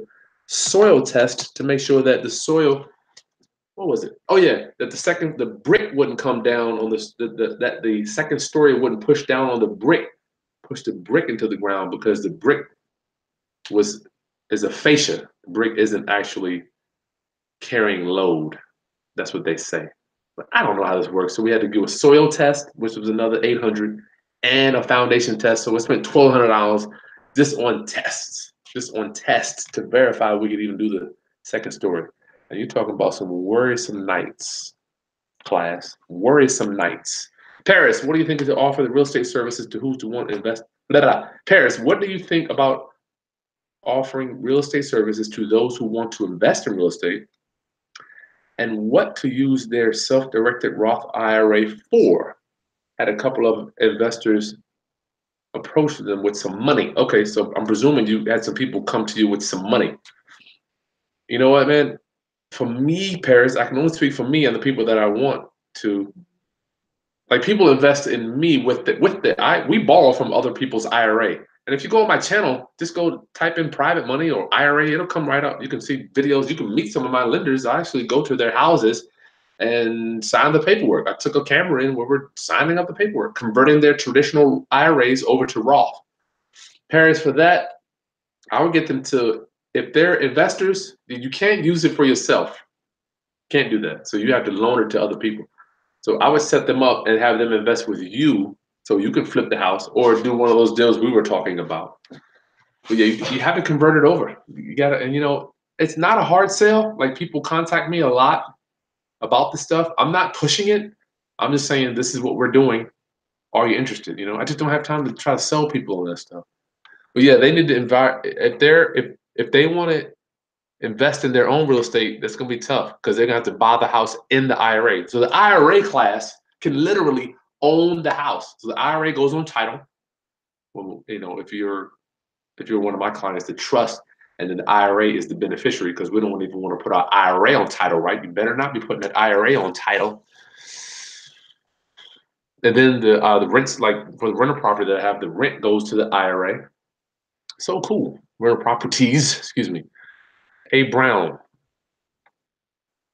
Speaker 1: soil test to make sure that the soil, what was it? Oh yeah, that the brick wouldn't come down on that the second story wouldn't push down on the brick, push the brick into the ground, because the brick is a fascia. The brick isn't actually carrying load. That's what they say. But I don't know how this works. So we had to do a soil test, which was another $800, and a foundation test. So we spent $1,200 just on tests to verify we could even do the second story. And you're talking about some worrisome nights, class. Worrisome nights. Paris, what do you think is to offer the real estate services to who to want to invest? Blah, blah, blah. Paris, what do you think about offering real estate services to those who want to invest in real estate, and what to use their self-directed Roth IRA for? Had a couple of investors approach them with some money. Okay, so I'm presuming you had some people come to you with some money. You know what, man? For me, Paris, I can only speak for me and the people that I want to. Like, people invest in me we borrow from other people's IRA. And if you go on my channel, just go type in private money or IRA, it'll come right up. You can see videos, you can meet some of my lenders. I actually go to their houses and sign the paperwork. I took a camera in where we're signing up the paperwork, converting their traditional IRAs over to Roth. Paris, for that, I would get them to, if they're investors, you can't use it for yourself. Can't do that. So you have to loan it to other people. So I would set them up and have them invest with you so you can flip the house or do one of those deals we were talking about. But yeah, you have to convert it over. You got to, and it's not a hard sale. Like, people contact me a lot about this stuff. I'm not pushing it. I'm just saying, this is what we're doing. Are you interested? I just don't have time to try to sell people on that stuff. But yeah, they need to if they want to invest in their own real estate, that's going to be tough because they're going to have to buy the house in the IRA. So the IRA class can literally own the house. So the IRA goes on title. Well, if you're one of my clients, the trust, and then the IRA is the beneficiary, because we don't even want to put our IRA on title, right? You better not be putting that IRA on title. And then the rents, like for the rental property that I have, the rent goes to the IRA. So cool. Rental properties, excuse me. A Brown,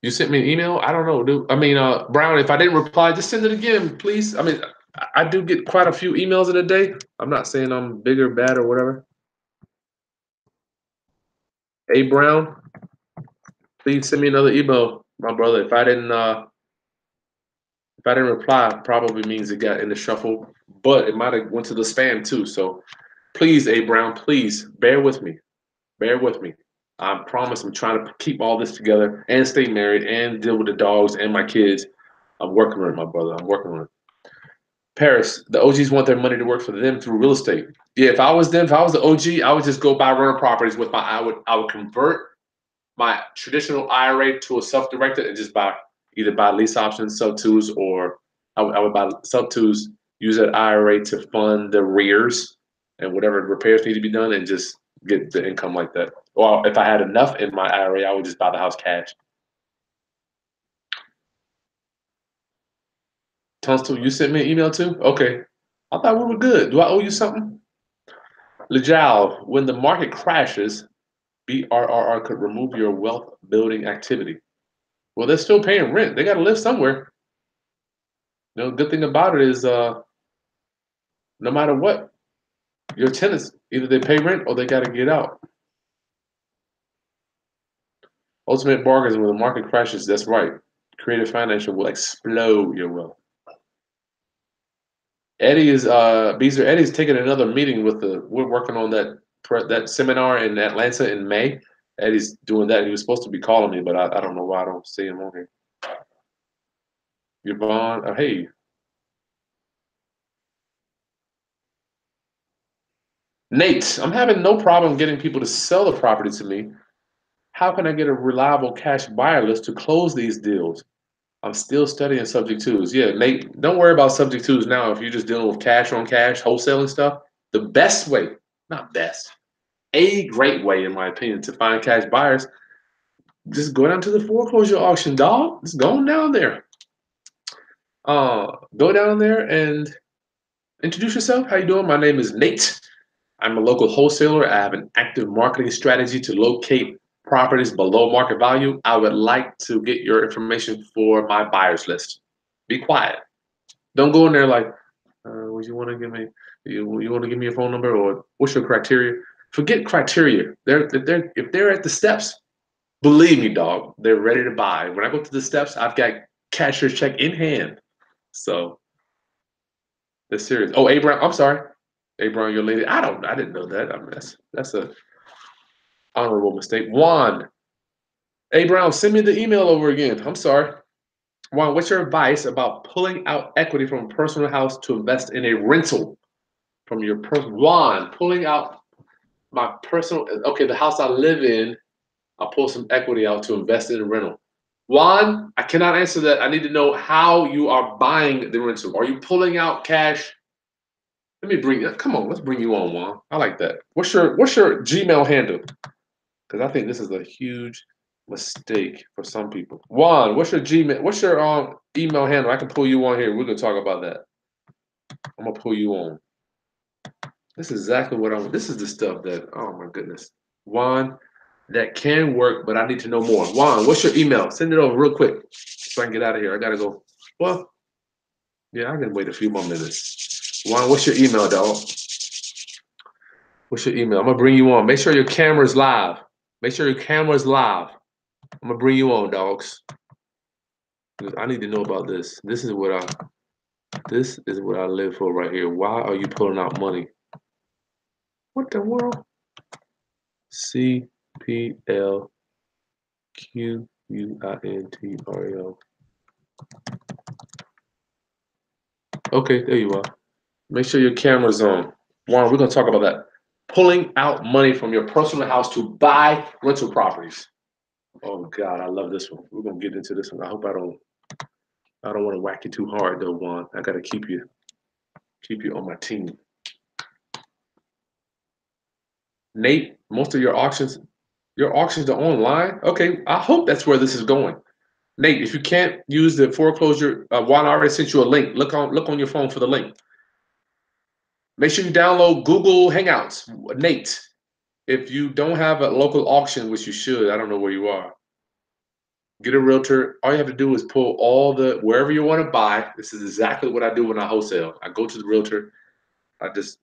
Speaker 1: you sent me an email? I don't know, dude. I mean, Brown, if I didn't reply, just send it again, please. I mean, I do get quite a few emails in a day. I'm not saying I'm big or bad or whatever. A Brown, please send me another email, my brother. If I didn't reply, it probably means it got in the shuffle, but it might have went to the spam too. So please, A Brown, please bear with me. Bear with me. I promise I'm trying to keep all this together and stay married and deal with the dogs and my kids. I'm working on it, my brother. I'm working on it. Paris, the OGs want their money to work for them through real estate. Yeah, if I was them, if I was the OG, I would just go buy rental properties with I would convert my traditional IRA to a self-directed and just either buy lease options, sub-twos, or I would buy sub-twos, use that IRA to fund the rears and whatever repairs need to be done, and just get the income like that. Or if I had enough in my IRA, I would just buy the house cash. Tunstall, you sent me an email too? Okay. I thought we were good. Do I owe you something? Lejal, when the market crashes, BRRR could remove your wealth building activity. Well, they're still paying rent. They got to live somewhere. Good thing about it is no matter what, your tenants, either they pay rent or they got to get out. Ultimate bargains when the market crashes, that's right. Creative financial will explode your wealth. Beezer Eddie's taking another meeting we're working on that seminar in Atlanta in May. Eddie's doing that. He was supposed to be calling me, but I don't know why I don't see him on here. Yvonne, hey. Nate, I'm having no problem getting people to sell the property to me. How can I get a reliable cash buyer list to close these deals? I'm still studying subject twos. Yeah, Nate, don't worry about subject twos now if you're just dealing with cash on cash, wholesaling stuff. The best way, not best, a great way, in my opinion, to find cash buyers, just go down to the foreclosure auction, dog. Just go down there. Go down there and introduce yourself. How you doing? My name is Nate. I'm a local wholesaler. I have an active marketing strategy to locate properties below market value. I would like to get your information for my buyers list. Be quiet. Don't go in there like, would you want to give me you want to give me your phone number or what's your criteria? Forget criteria. If they're at the steps, believe me, dog, they're ready to buy. When I go to the steps, I've got cashier's check in hand. So they're serious. Oh, Abraham, I'm sorry. Abraham, your lady. I didn't know that. I mean, that's a honorable mistake. Juan. Abraham, send me the email over again. I'm sorry. Juan, what's your advice about pulling out equity from a personal house to invest in a rental from your personal? Juan, pulling out my personal, okay, the house I live in, I'll pull some equity out to invest in a rental. Juan, I cannot answer that. I need to know how you are buying the rental. Are you pulling out cash? Let me bring you. Come on, let's bring you on, Juan. I like that. What's your Gmail handle? Because I think this is a huge mistake for some people. Juan, what's your Gmail? What's your email handle? I can pull you on here. We're gonna talk about that. I'm gonna pull you on. This is exactly what I'm. This is the stuff that. Oh my goodness, Juan, that can work, but I need to know more. Juan, what's your email? Send it over real quick so I can get out of here. I gotta go. Well, yeah, I can wait a few more minutes. Juan, what's your email, dog? What's your email? I'm gonna bring you on. Make sure your camera's live. Make sure your camera's live. I'm gonna bring you on, dogs. I need to know about this. This is what I live for right here. Why are you pulling out money? What the world? CPLQUINTRL. Okay, there you are. Make sure your camera's on. Warren, we're gonna talk about that. Pulling out money from your personal house to buy rental properties. Oh God, I love this one. We're gonna get into this one. I hope I don't want to whack you too hard though, Juan. I gotta keep you on my team. Nate, most of your auctions are online. Okay, I hope that's where this is going. Nate, if you can't use the foreclosure, Juan already sent you a link. Look on your phone for the link. Make sure you download Google Hangouts. Nate, if you don't have a local auction, which you should, I don't know where you are, get a realtor. All you have to do is pull wherever you want to buy. This is exactly what I do when I wholesale. I go to the realtor. I just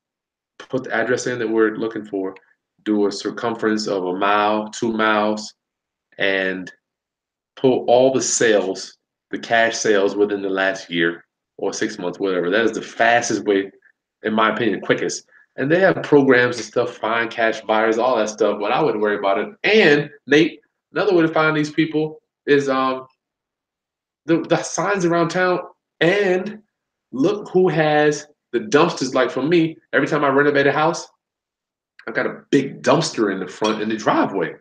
Speaker 1: put the address in that we're looking for, do a circumference of 1 mile, 2 miles, and pull all the sales, the cash sales within the last year or 6 months, whatever. That is the fastest way, in my opinion, quickest. And they have programs and stuff, find cash buyers, all that stuff, but I wouldn't worry about it. And Nate, another way to find these people is the signs around town, and look who has the dumpsters. Like for me, every time I renovate a house, I've got a big dumpster in the front in the driveway.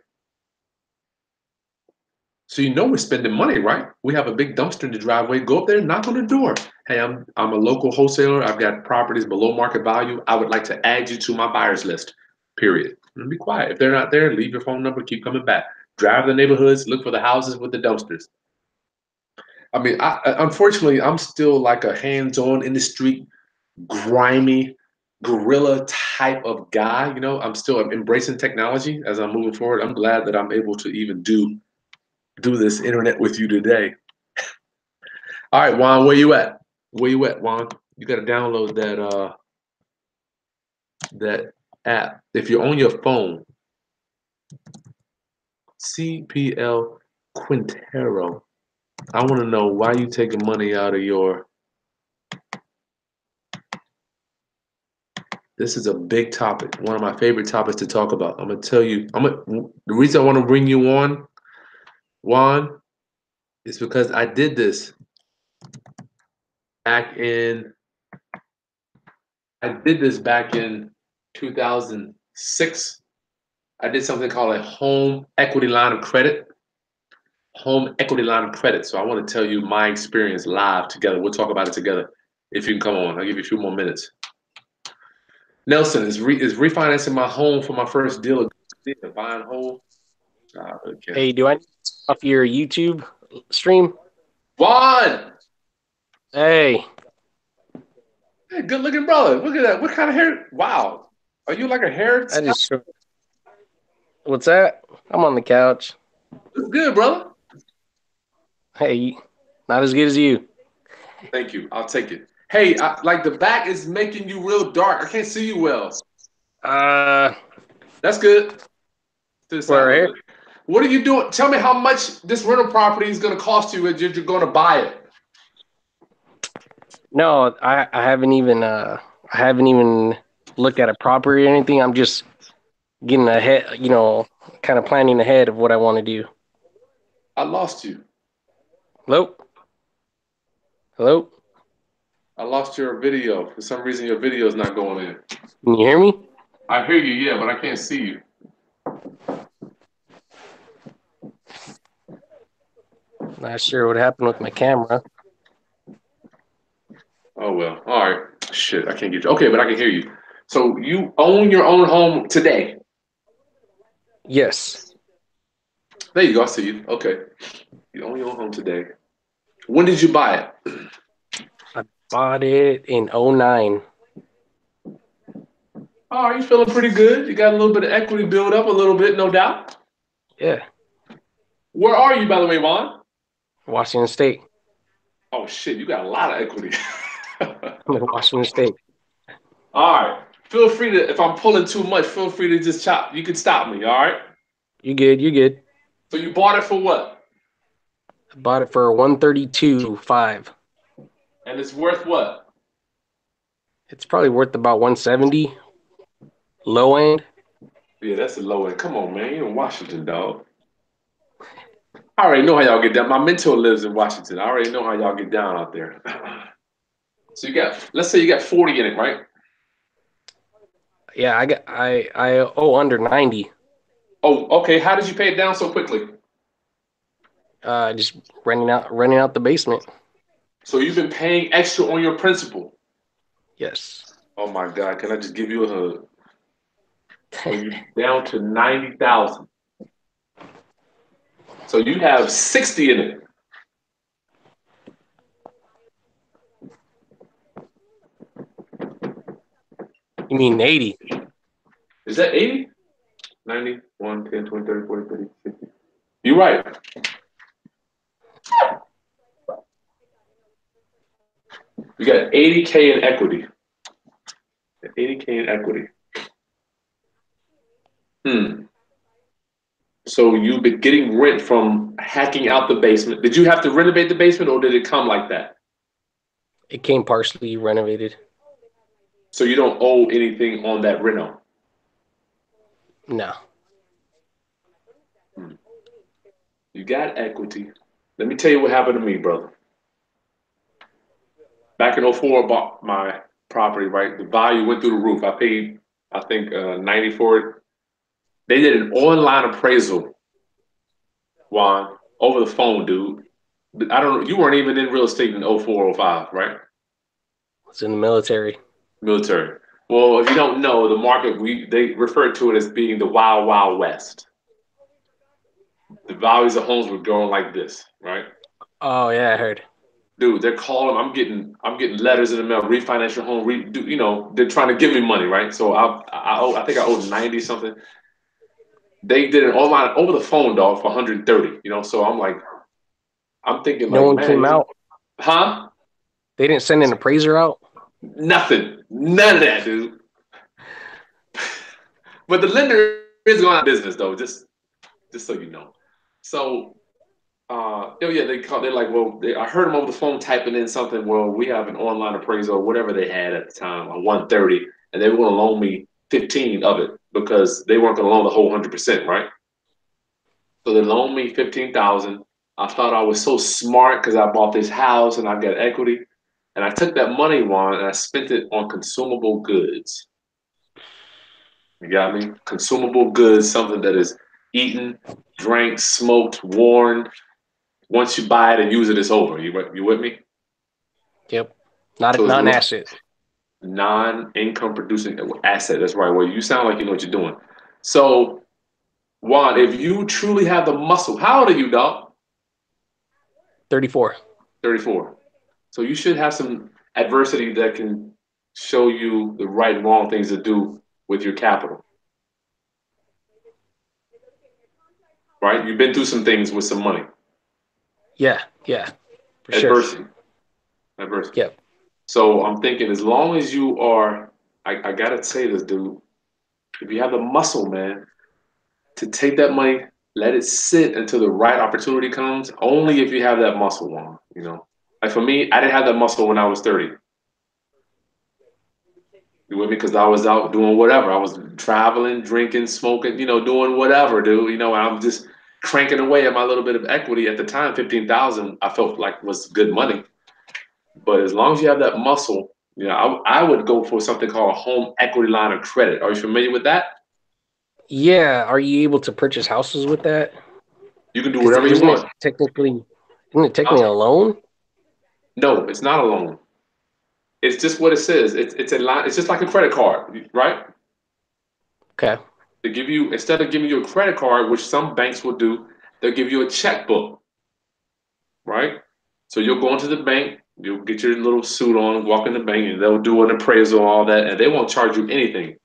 Speaker 1: So you know we're spending money, right? We have a big dumpster in the driveway. Go up there, knock on the door. Hey, I'm a local wholesaler. I've got properties below market value. I would like to add you to my buyers list. Period. And be quiet. If they're not there, leave your phone number. Keep coming back. Drive the neighborhoods. Look for the houses with the dumpsters. I mean, unfortunately, I'm still like a hands-on in the street, grimy, guerrilla type of guy. You know, I'm still embracing technology as I'm moving forward. I'm glad that I'm able to even do this internet with you today. All right, Juan, where you at? Where you at, Juan? You got to download that app. If you're on your phone, CPL Quintero. I want to know why you taking money out of your. This is a big topic. One of my favorite topics to talk about. I'm gonna tell you. The reason I want to bring you on, Juan, is because I did this back in. I did this back in 2006. I did something called a home equity line of credit. Home equity line of credit. So I want to tell you my experience live together. We'll talk about it together. If you can come on, I'll give you a few more minutes. Nelson is refinancing my home for my first deal. Buying home. Okay.
Speaker 3: Hey, do I off your YouTube stream?
Speaker 1: Juan!
Speaker 3: Hey,
Speaker 1: Hey, good looking brother. Look at that. What kind of hair? Wow. Are you like a hair?
Speaker 3: I just what's that? I'm on the couch.
Speaker 1: It's good, brother.
Speaker 3: Hey, not as good as you.
Speaker 1: Thank you. I'll take it. Hey, like the back is making you real dark. I can't see you well.
Speaker 3: Uh,
Speaker 1: That's good. To the side a
Speaker 3: we're
Speaker 1: little
Speaker 3: here.
Speaker 1: bit. What are you doing? Tell me how much this rental property is going to cost you if you're going to buy it.
Speaker 3: No, I haven't even looked at a property or anything. I'm just getting ahead, kind of planning ahead of what I want to do.
Speaker 1: I lost you.
Speaker 3: Hello? Hello?
Speaker 1: I lost your video. For some reason, your video is not going in.
Speaker 3: Can you hear me?
Speaker 1: I hear you, yeah, but I can't see you.
Speaker 3: Not sure what happened with my camera.
Speaker 1: Oh, well. All right. Shit, I can't get you. Okay, but I can hear you. So you own your own home today?
Speaker 3: Yes,
Speaker 1: There you go. I see you. Okay. You own your own home today. When did you buy it?
Speaker 3: I bought it in '09.
Speaker 1: Oh, you feeling pretty good? You got a little bit of equity build up, a little bit, no doubt.
Speaker 3: Yeah,
Speaker 1: Where are you, by the way, Vaughn?
Speaker 3: Washington State.
Speaker 1: Oh, shit, you got a lot of equity.
Speaker 3: I'm in Washington State.
Speaker 1: All right. Feel free to, if I'm pulling too much, feel free to just chop. You can stop me, all right?
Speaker 3: You good? You good?
Speaker 1: So you bought it for what?
Speaker 3: I bought it for 132.5.
Speaker 1: And it's worth what?
Speaker 3: It's probably worth about 170 low end.
Speaker 1: Yeah, that's the low end. Come on, man. You're in Washington, dog. I already know how y'all get down. My mentor lives in Washington. I already know how y'all get down out there. So you got, let's say you got 40 in it, right?
Speaker 3: Yeah, I owe under 90.
Speaker 1: Oh, okay. How did you pay it down so quickly?
Speaker 3: Just renting out the basement.
Speaker 1: So you've been paying extra on your principal.
Speaker 3: Yes.
Speaker 1: Oh my God, can I just give you a hug? So you're down to 90,000. So you have 60 in it.
Speaker 3: You mean 80?
Speaker 1: Is that 80? 90, 1, 10, 20, 30, 40, 50, 60. You're right. You got 80K in equity. 80K in equity. Hmm. So you've been getting rent from hacking out the basement. Did you have to renovate the basement or did it come like that?
Speaker 3: It came partially renovated.
Speaker 1: So you don't owe anything on that reno.
Speaker 3: No.
Speaker 1: Hmm. You got equity. Let me tell you what happened to me, brother. Back in '04, I bought my property, right? The value went through the roof. I paid, I think, 90 for it. They did an online appraisal, Juan, over the phone, dude. I don't know. You weren't even in real estate in '04, '05, right?
Speaker 3: It's in the military.
Speaker 1: Military. Well, if you don't know, the market, they refer to it as being the wild, wild west. The values of homes were going like this, right?
Speaker 3: Oh yeah, I heard.
Speaker 1: Dude, they're calling. I'm getting letters in the mail. Refinance your home. They're trying to give me money, right? So I think I owed 90 something. They did it online over the phone, dog, for 130. So I'm like, I'm thinking
Speaker 3: No
Speaker 1: like,
Speaker 3: one
Speaker 1: man,
Speaker 3: came out.
Speaker 1: huh?
Speaker 3: They didn't send an appraiser out.
Speaker 1: Nothing, none of that, dude. But the lender is going out of business, though. Just so you know. So oh yeah, they call. They're like, well, I heard them over the phone typing in something. Well, we have an online appraisal, or whatever they had at the time, on 130, and they were going to loan me 15 of it because they weren't going to loan the whole 100%, right? So they loaned me 15,000. I thought I was so smart because I bought this house and I got equity, and I took that money, Juan, and I spent it on consumable goods. You got me? Consumable goods, something that is eaten, drank, smoked, worn. Once you buy it and use it, it's over. You with me?
Speaker 3: Yep.
Speaker 1: So
Speaker 3: Not
Speaker 1: it's
Speaker 3: an asset.
Speaker 1: non-income producing asset. That's right. Well, you sound like you know what you're doing. So, Juan, if you truly have the muscle, how old are you, dog?
Speaker 3: 34.
Speaker 1: 34. So you should have some adversity that can show you the right and wrong things to do with your capital, right? You've been through some things with some money.
Speaker 3: Yeah, yeah, for sure.
Speaker 1: Adversity. Adversity.
Speaker 3: Yep.
Speaker 1: So I'm thinking as long as you are, I gotta say this, dude, if you have the muscle, man, to take that money, let it sit until the right opportunity comes. Only if you have that muscle on. Like for me, I didn't have that muscle when I was 30. You with me? Because I was out doing whatever. I was traveling, drinking, smoking, doing whatever, dude. And I'm just cranking away at my little bit of equity at the time. 15,000, I felt like was good money. But as long as you have that muscle, I would go for something called a home equity line of credit. Are you familiar with that?
Speaker 3: Yeah. Are you able to purchase houses with that?
Speaker 1: You can do
Speaker 3: Because
Speaker 1: whatever you want.
Speaker 3: isn't it technically a loan?
Speaker 1: No, it's not a loan. It's just what it says. It's a line. It's just like a credit card, right?
Speaker 3: Okay.
Speaker 1: They give you instead of giving you a credit card, which some banks will do, they'll give you a checkbook, right? So you'll go into the bank, you'll get your little suit on, walk in the bank, and they'll do an appraisal, all that, and they won't charge you anything.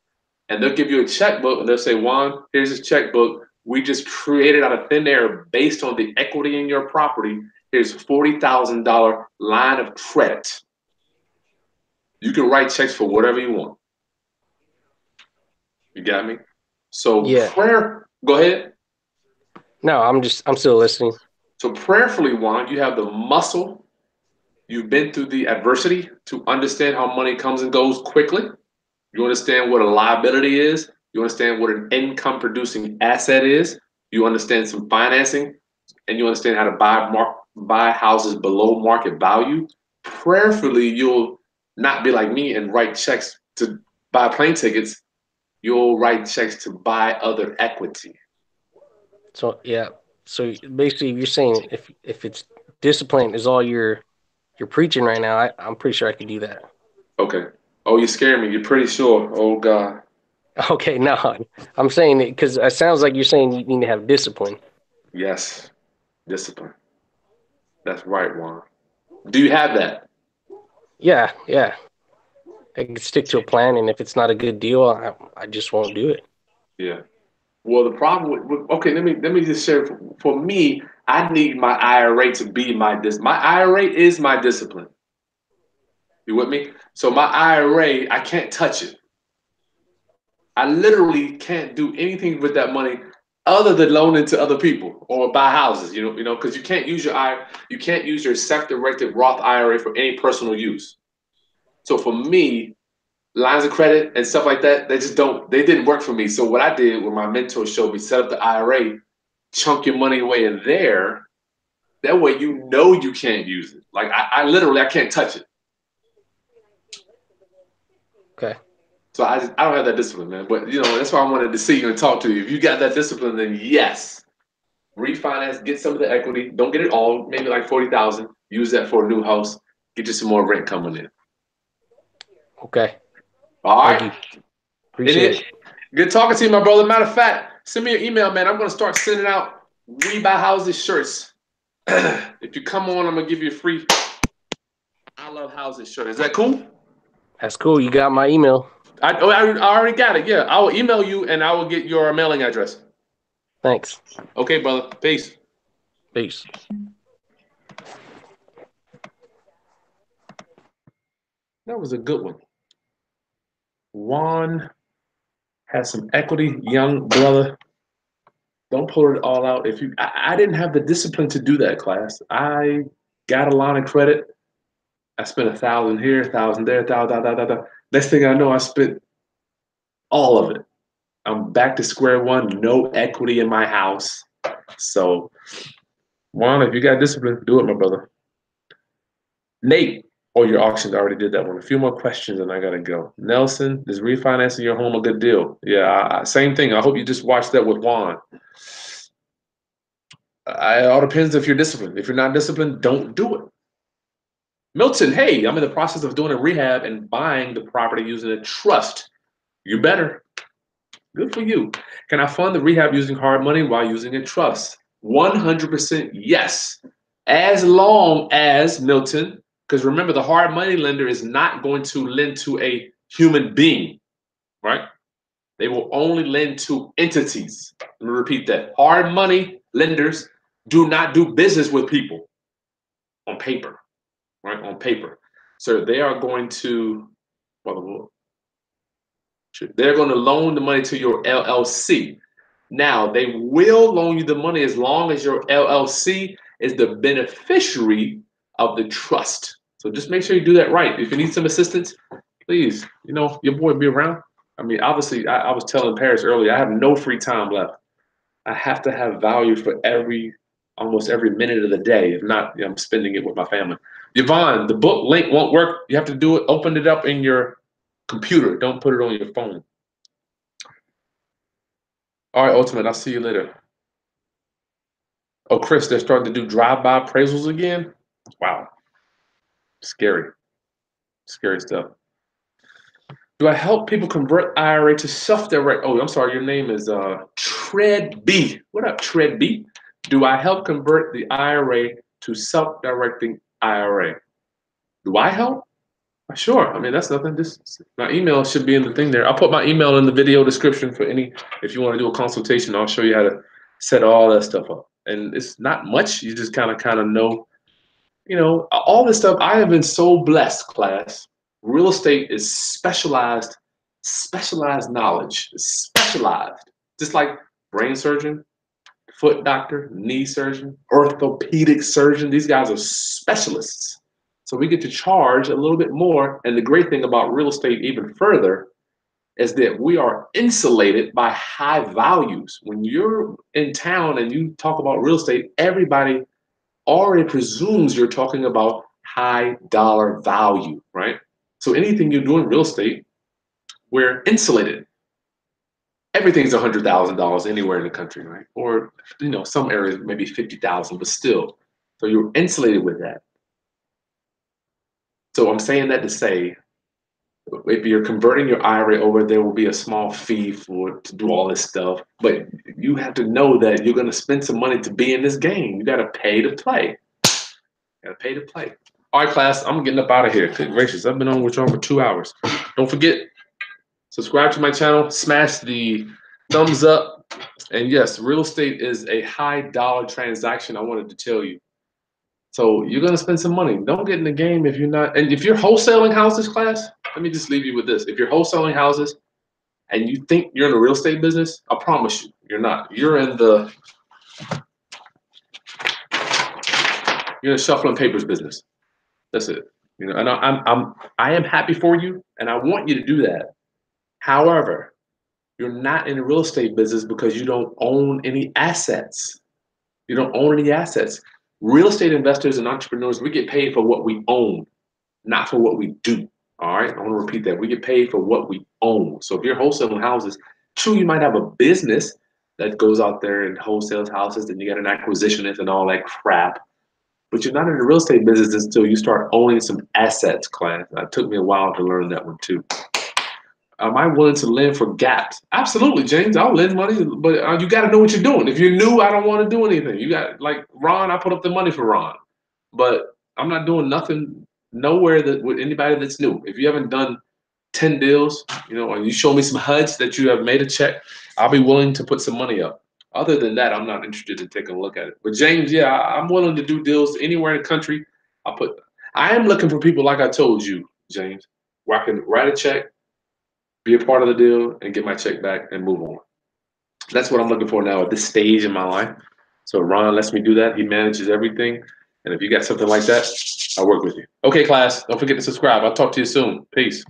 Speaker 1: And they'll give you a checkbook, and they'll say, Juan, here's this checkbook. We just created out of thin air based on the equity in your property. Here's $40,000 line of credit. You can write checks for whatever you want. You got me? So
Speaker 3: Yeah.
Speaker 1: go ahead.
Speaker 3: No, I'm still listening.
Speaker 1: So prayerfully, Juan, you have the muscle. You've been through the adversity to understand how money comes and goes quickly. You understand what a liability is. You understand what an income producing asset is. You understand some financing, and you understand how to buy houses below market value. Prayerfully, you'll not be like me and write checks to buy plane tickets. You'll write checks to buy other equity.
Speaker 3: So yeah. So basically, you're saying if it's discipline is all you're preaching right now, I'm pretty sure I could do that.
Speaker 1: Okay. Oh, you scared me. You're pretty sure. Oh God.
Speaker 3: Okay, no, I'm saying it because it sounds like you're saying you need to have discipline.
Speaker 1: Yes. Discipline. That's right, Juan. Do you have that?
Speaker 3: Yeah, yeah. I can stick to a plan, and if it's not a good deal, I just won't do it.
Speaker 1: Yeah. Well, the problem okay, let me just share. For me, I need my IRA to be my IRA is my discipline. You with me? So my IRA, I can't touch it. I literally can't do anything with that money other than loan it to other people or buy houses. Because you can't use your self-directed Roth IRA for any personal use. So for me, lines of credit and stuff like that, they didn't work for me. So what I did when my mentor showed me, set up the IRA, chunk your money away in there. That way you can't use it. Like I literally I can't touch it.
Speaker 3: Okay.
Speaker 1: So I don't have that discipline, man. But that's why I wanted to see you and talk to you. If you got that discipline, then yes, refinance, get some of the equity. Don't get it all, maybe like 40,000. Use that for a new house. Get you some more rent coming in.
Speaker 3: Okay.
Speaker 1: All
Speaker 3: Thank
Speaker 1: right.
Speaker 3: you. Appreciate it.
Speaker 1: Good talking to you, my brother. Matter of fact, send me your email, man. I'm gonna start sending out We Buy Houses shirts. If you come on, I'm gonna give you a free I Love Houses shirt. Is that cool?
Speaker 3: That's cool. You got my email.
Speaker 1: I already got it. Yeah, I will email you and I will get your mailing address.
Speaker 3: Thanks.
Speaker 1: Okay, brother. Peace.
Speaker 3: Peace.
Speaker 1: That was a good one. Juan has some equity, young brother. Don't pull it all out. If you, I didn't have the discipline to do that, class. I got a line of credit. I spent 1,000 here, 1,000 there, da. Next thing I know, I spent all of it. I'm back to square one. No equity in my house. So, Juan, if you got discipline, do it, my brother. Nate, oh, your auctions already did that one. A few more questions and I gotta go. Nelson, is refinancing your home a good deal? Yeah, same thing. I hope you just watched that with Juan. It all depends if you're disciplined. If you're not disciplined, don't do it. Milton, hey, I'm in the process of doing a rehab and buying the property using a trust. You better. Good for you. Can I fund the rehab using hard money while using a trust? 100% yes. As long as, Milton, because remember, the hard money lender is not going to lend to a human being, right? They will only lend to entities. Let me repeat that. Hard money lenders do not do business with people on paper, right? On paper. So they are going to, well, they're going to loan the money to your LLC. Now, they will loan you the money as long as your LLC is the beneficiary of the trust. So just make sure you do that right. If you need some assistance, please, your boy be around. I mean, obviously, I was telling Paris earlier, I have no free time left. I have to have value for almost every minute of the day. If not, I'm spending it with my family. Yvonne, the book link won't work. You have to do it, open it up in your computer. Don't put it on your phone. All right, Ultimate, I'll see you later. Oh, Chris, they're starting to do drive-by appraisals again? Wow. Scary. Scary stuff. Do I help people convert IRA to self-direct? Oh, I'm sorry, your name is Tread B. What up, Tread B? Do I help convert the IRA to self-directing IRA? Do I help? Sure. I mean, that's nothing. Just my email should be in the thing there. I'll put my email in the video description for if you want to do a consultation. I'll show you how to set all that stuff up. And it's not much. You just kind of know, all this stuff. I have been so blessed, class. Real estate is specialized knowledge. It's specialized. Just like brain surgeon, foot doctor, knee surgeon, orthopedic surgeon. These guys are specialists. So we get to charge a little bit more. And the great thing about real estate even further is that we are insulated by high values. When you're in town and you talk about real estate, everybody already presumes you're talking about high dollar value, right? So anything you do in real estate, we're insulated. Everything's $100,000 anywhere in the country, right? Or some areas maybe 50,000, but still. So you're insulated with that. So I'm saying that to say, if you're converting your IRA over, there will be a small fee to do all this stuff. But you have to know that you're going to spend some money to be in this game. You got to pay to play. All right, class, I'm getting up out of here. Good gracious, I've been on with y'all for 2 hours. Don't forget, subscribe to my channel, smash the thumbs up. And yes, real estate is a high dollar transaction. I wanted to tell you. So you're going to spend some money. Don't get in the game if you're not. And if you're wholesaling houses, class, let me just leave you with this. If you're wholesaling houses and you think you're in the real estate business, I promise you, you're not. You're in the shuffling papers business. That's it. And I am happy for you, and I want you to do that. However, you're not in the real estate business because you don't own any assets. You don't own any assets. Real estate investors and entrepreneurs, we get paid for what we own, not for what we do. All right, I want to repeat that. We get paid for what we own. So if you're wholesaling houses, true, you might have a business that goes out there and wholesales houses, then you get an acquisitionist and all that crap. But you're not in the real estate business until you start owning some assets, class. It took me a while to learn that one too. am I willing to lend for gaps? Absolutely, James. I'll lend money, but you got to know what you're doing. If you're new, I don't want to do anything. You got like Ron. I put up the money for Ron, but I'm not doing nothing nowhere that with anybody that's new. If you haven't done 10 deals, and you show me some HUDs that you have made a check, I'll be willing to put some money up. Other than that, I'm not interested in taking a look at it. But James, yeah, I'm willing to do deals anywhere in the country. I am looking for people like I told you, James, where I can write a check, be a part of the deal, and get my check back and move on. That's what I'm looking for now at this stage in my life. So Ron lets me do that. He manages everything. And if you got something like that, I'll work with you. Okay, class, don't forget to subscribe. I'll talk to you soon. Peace.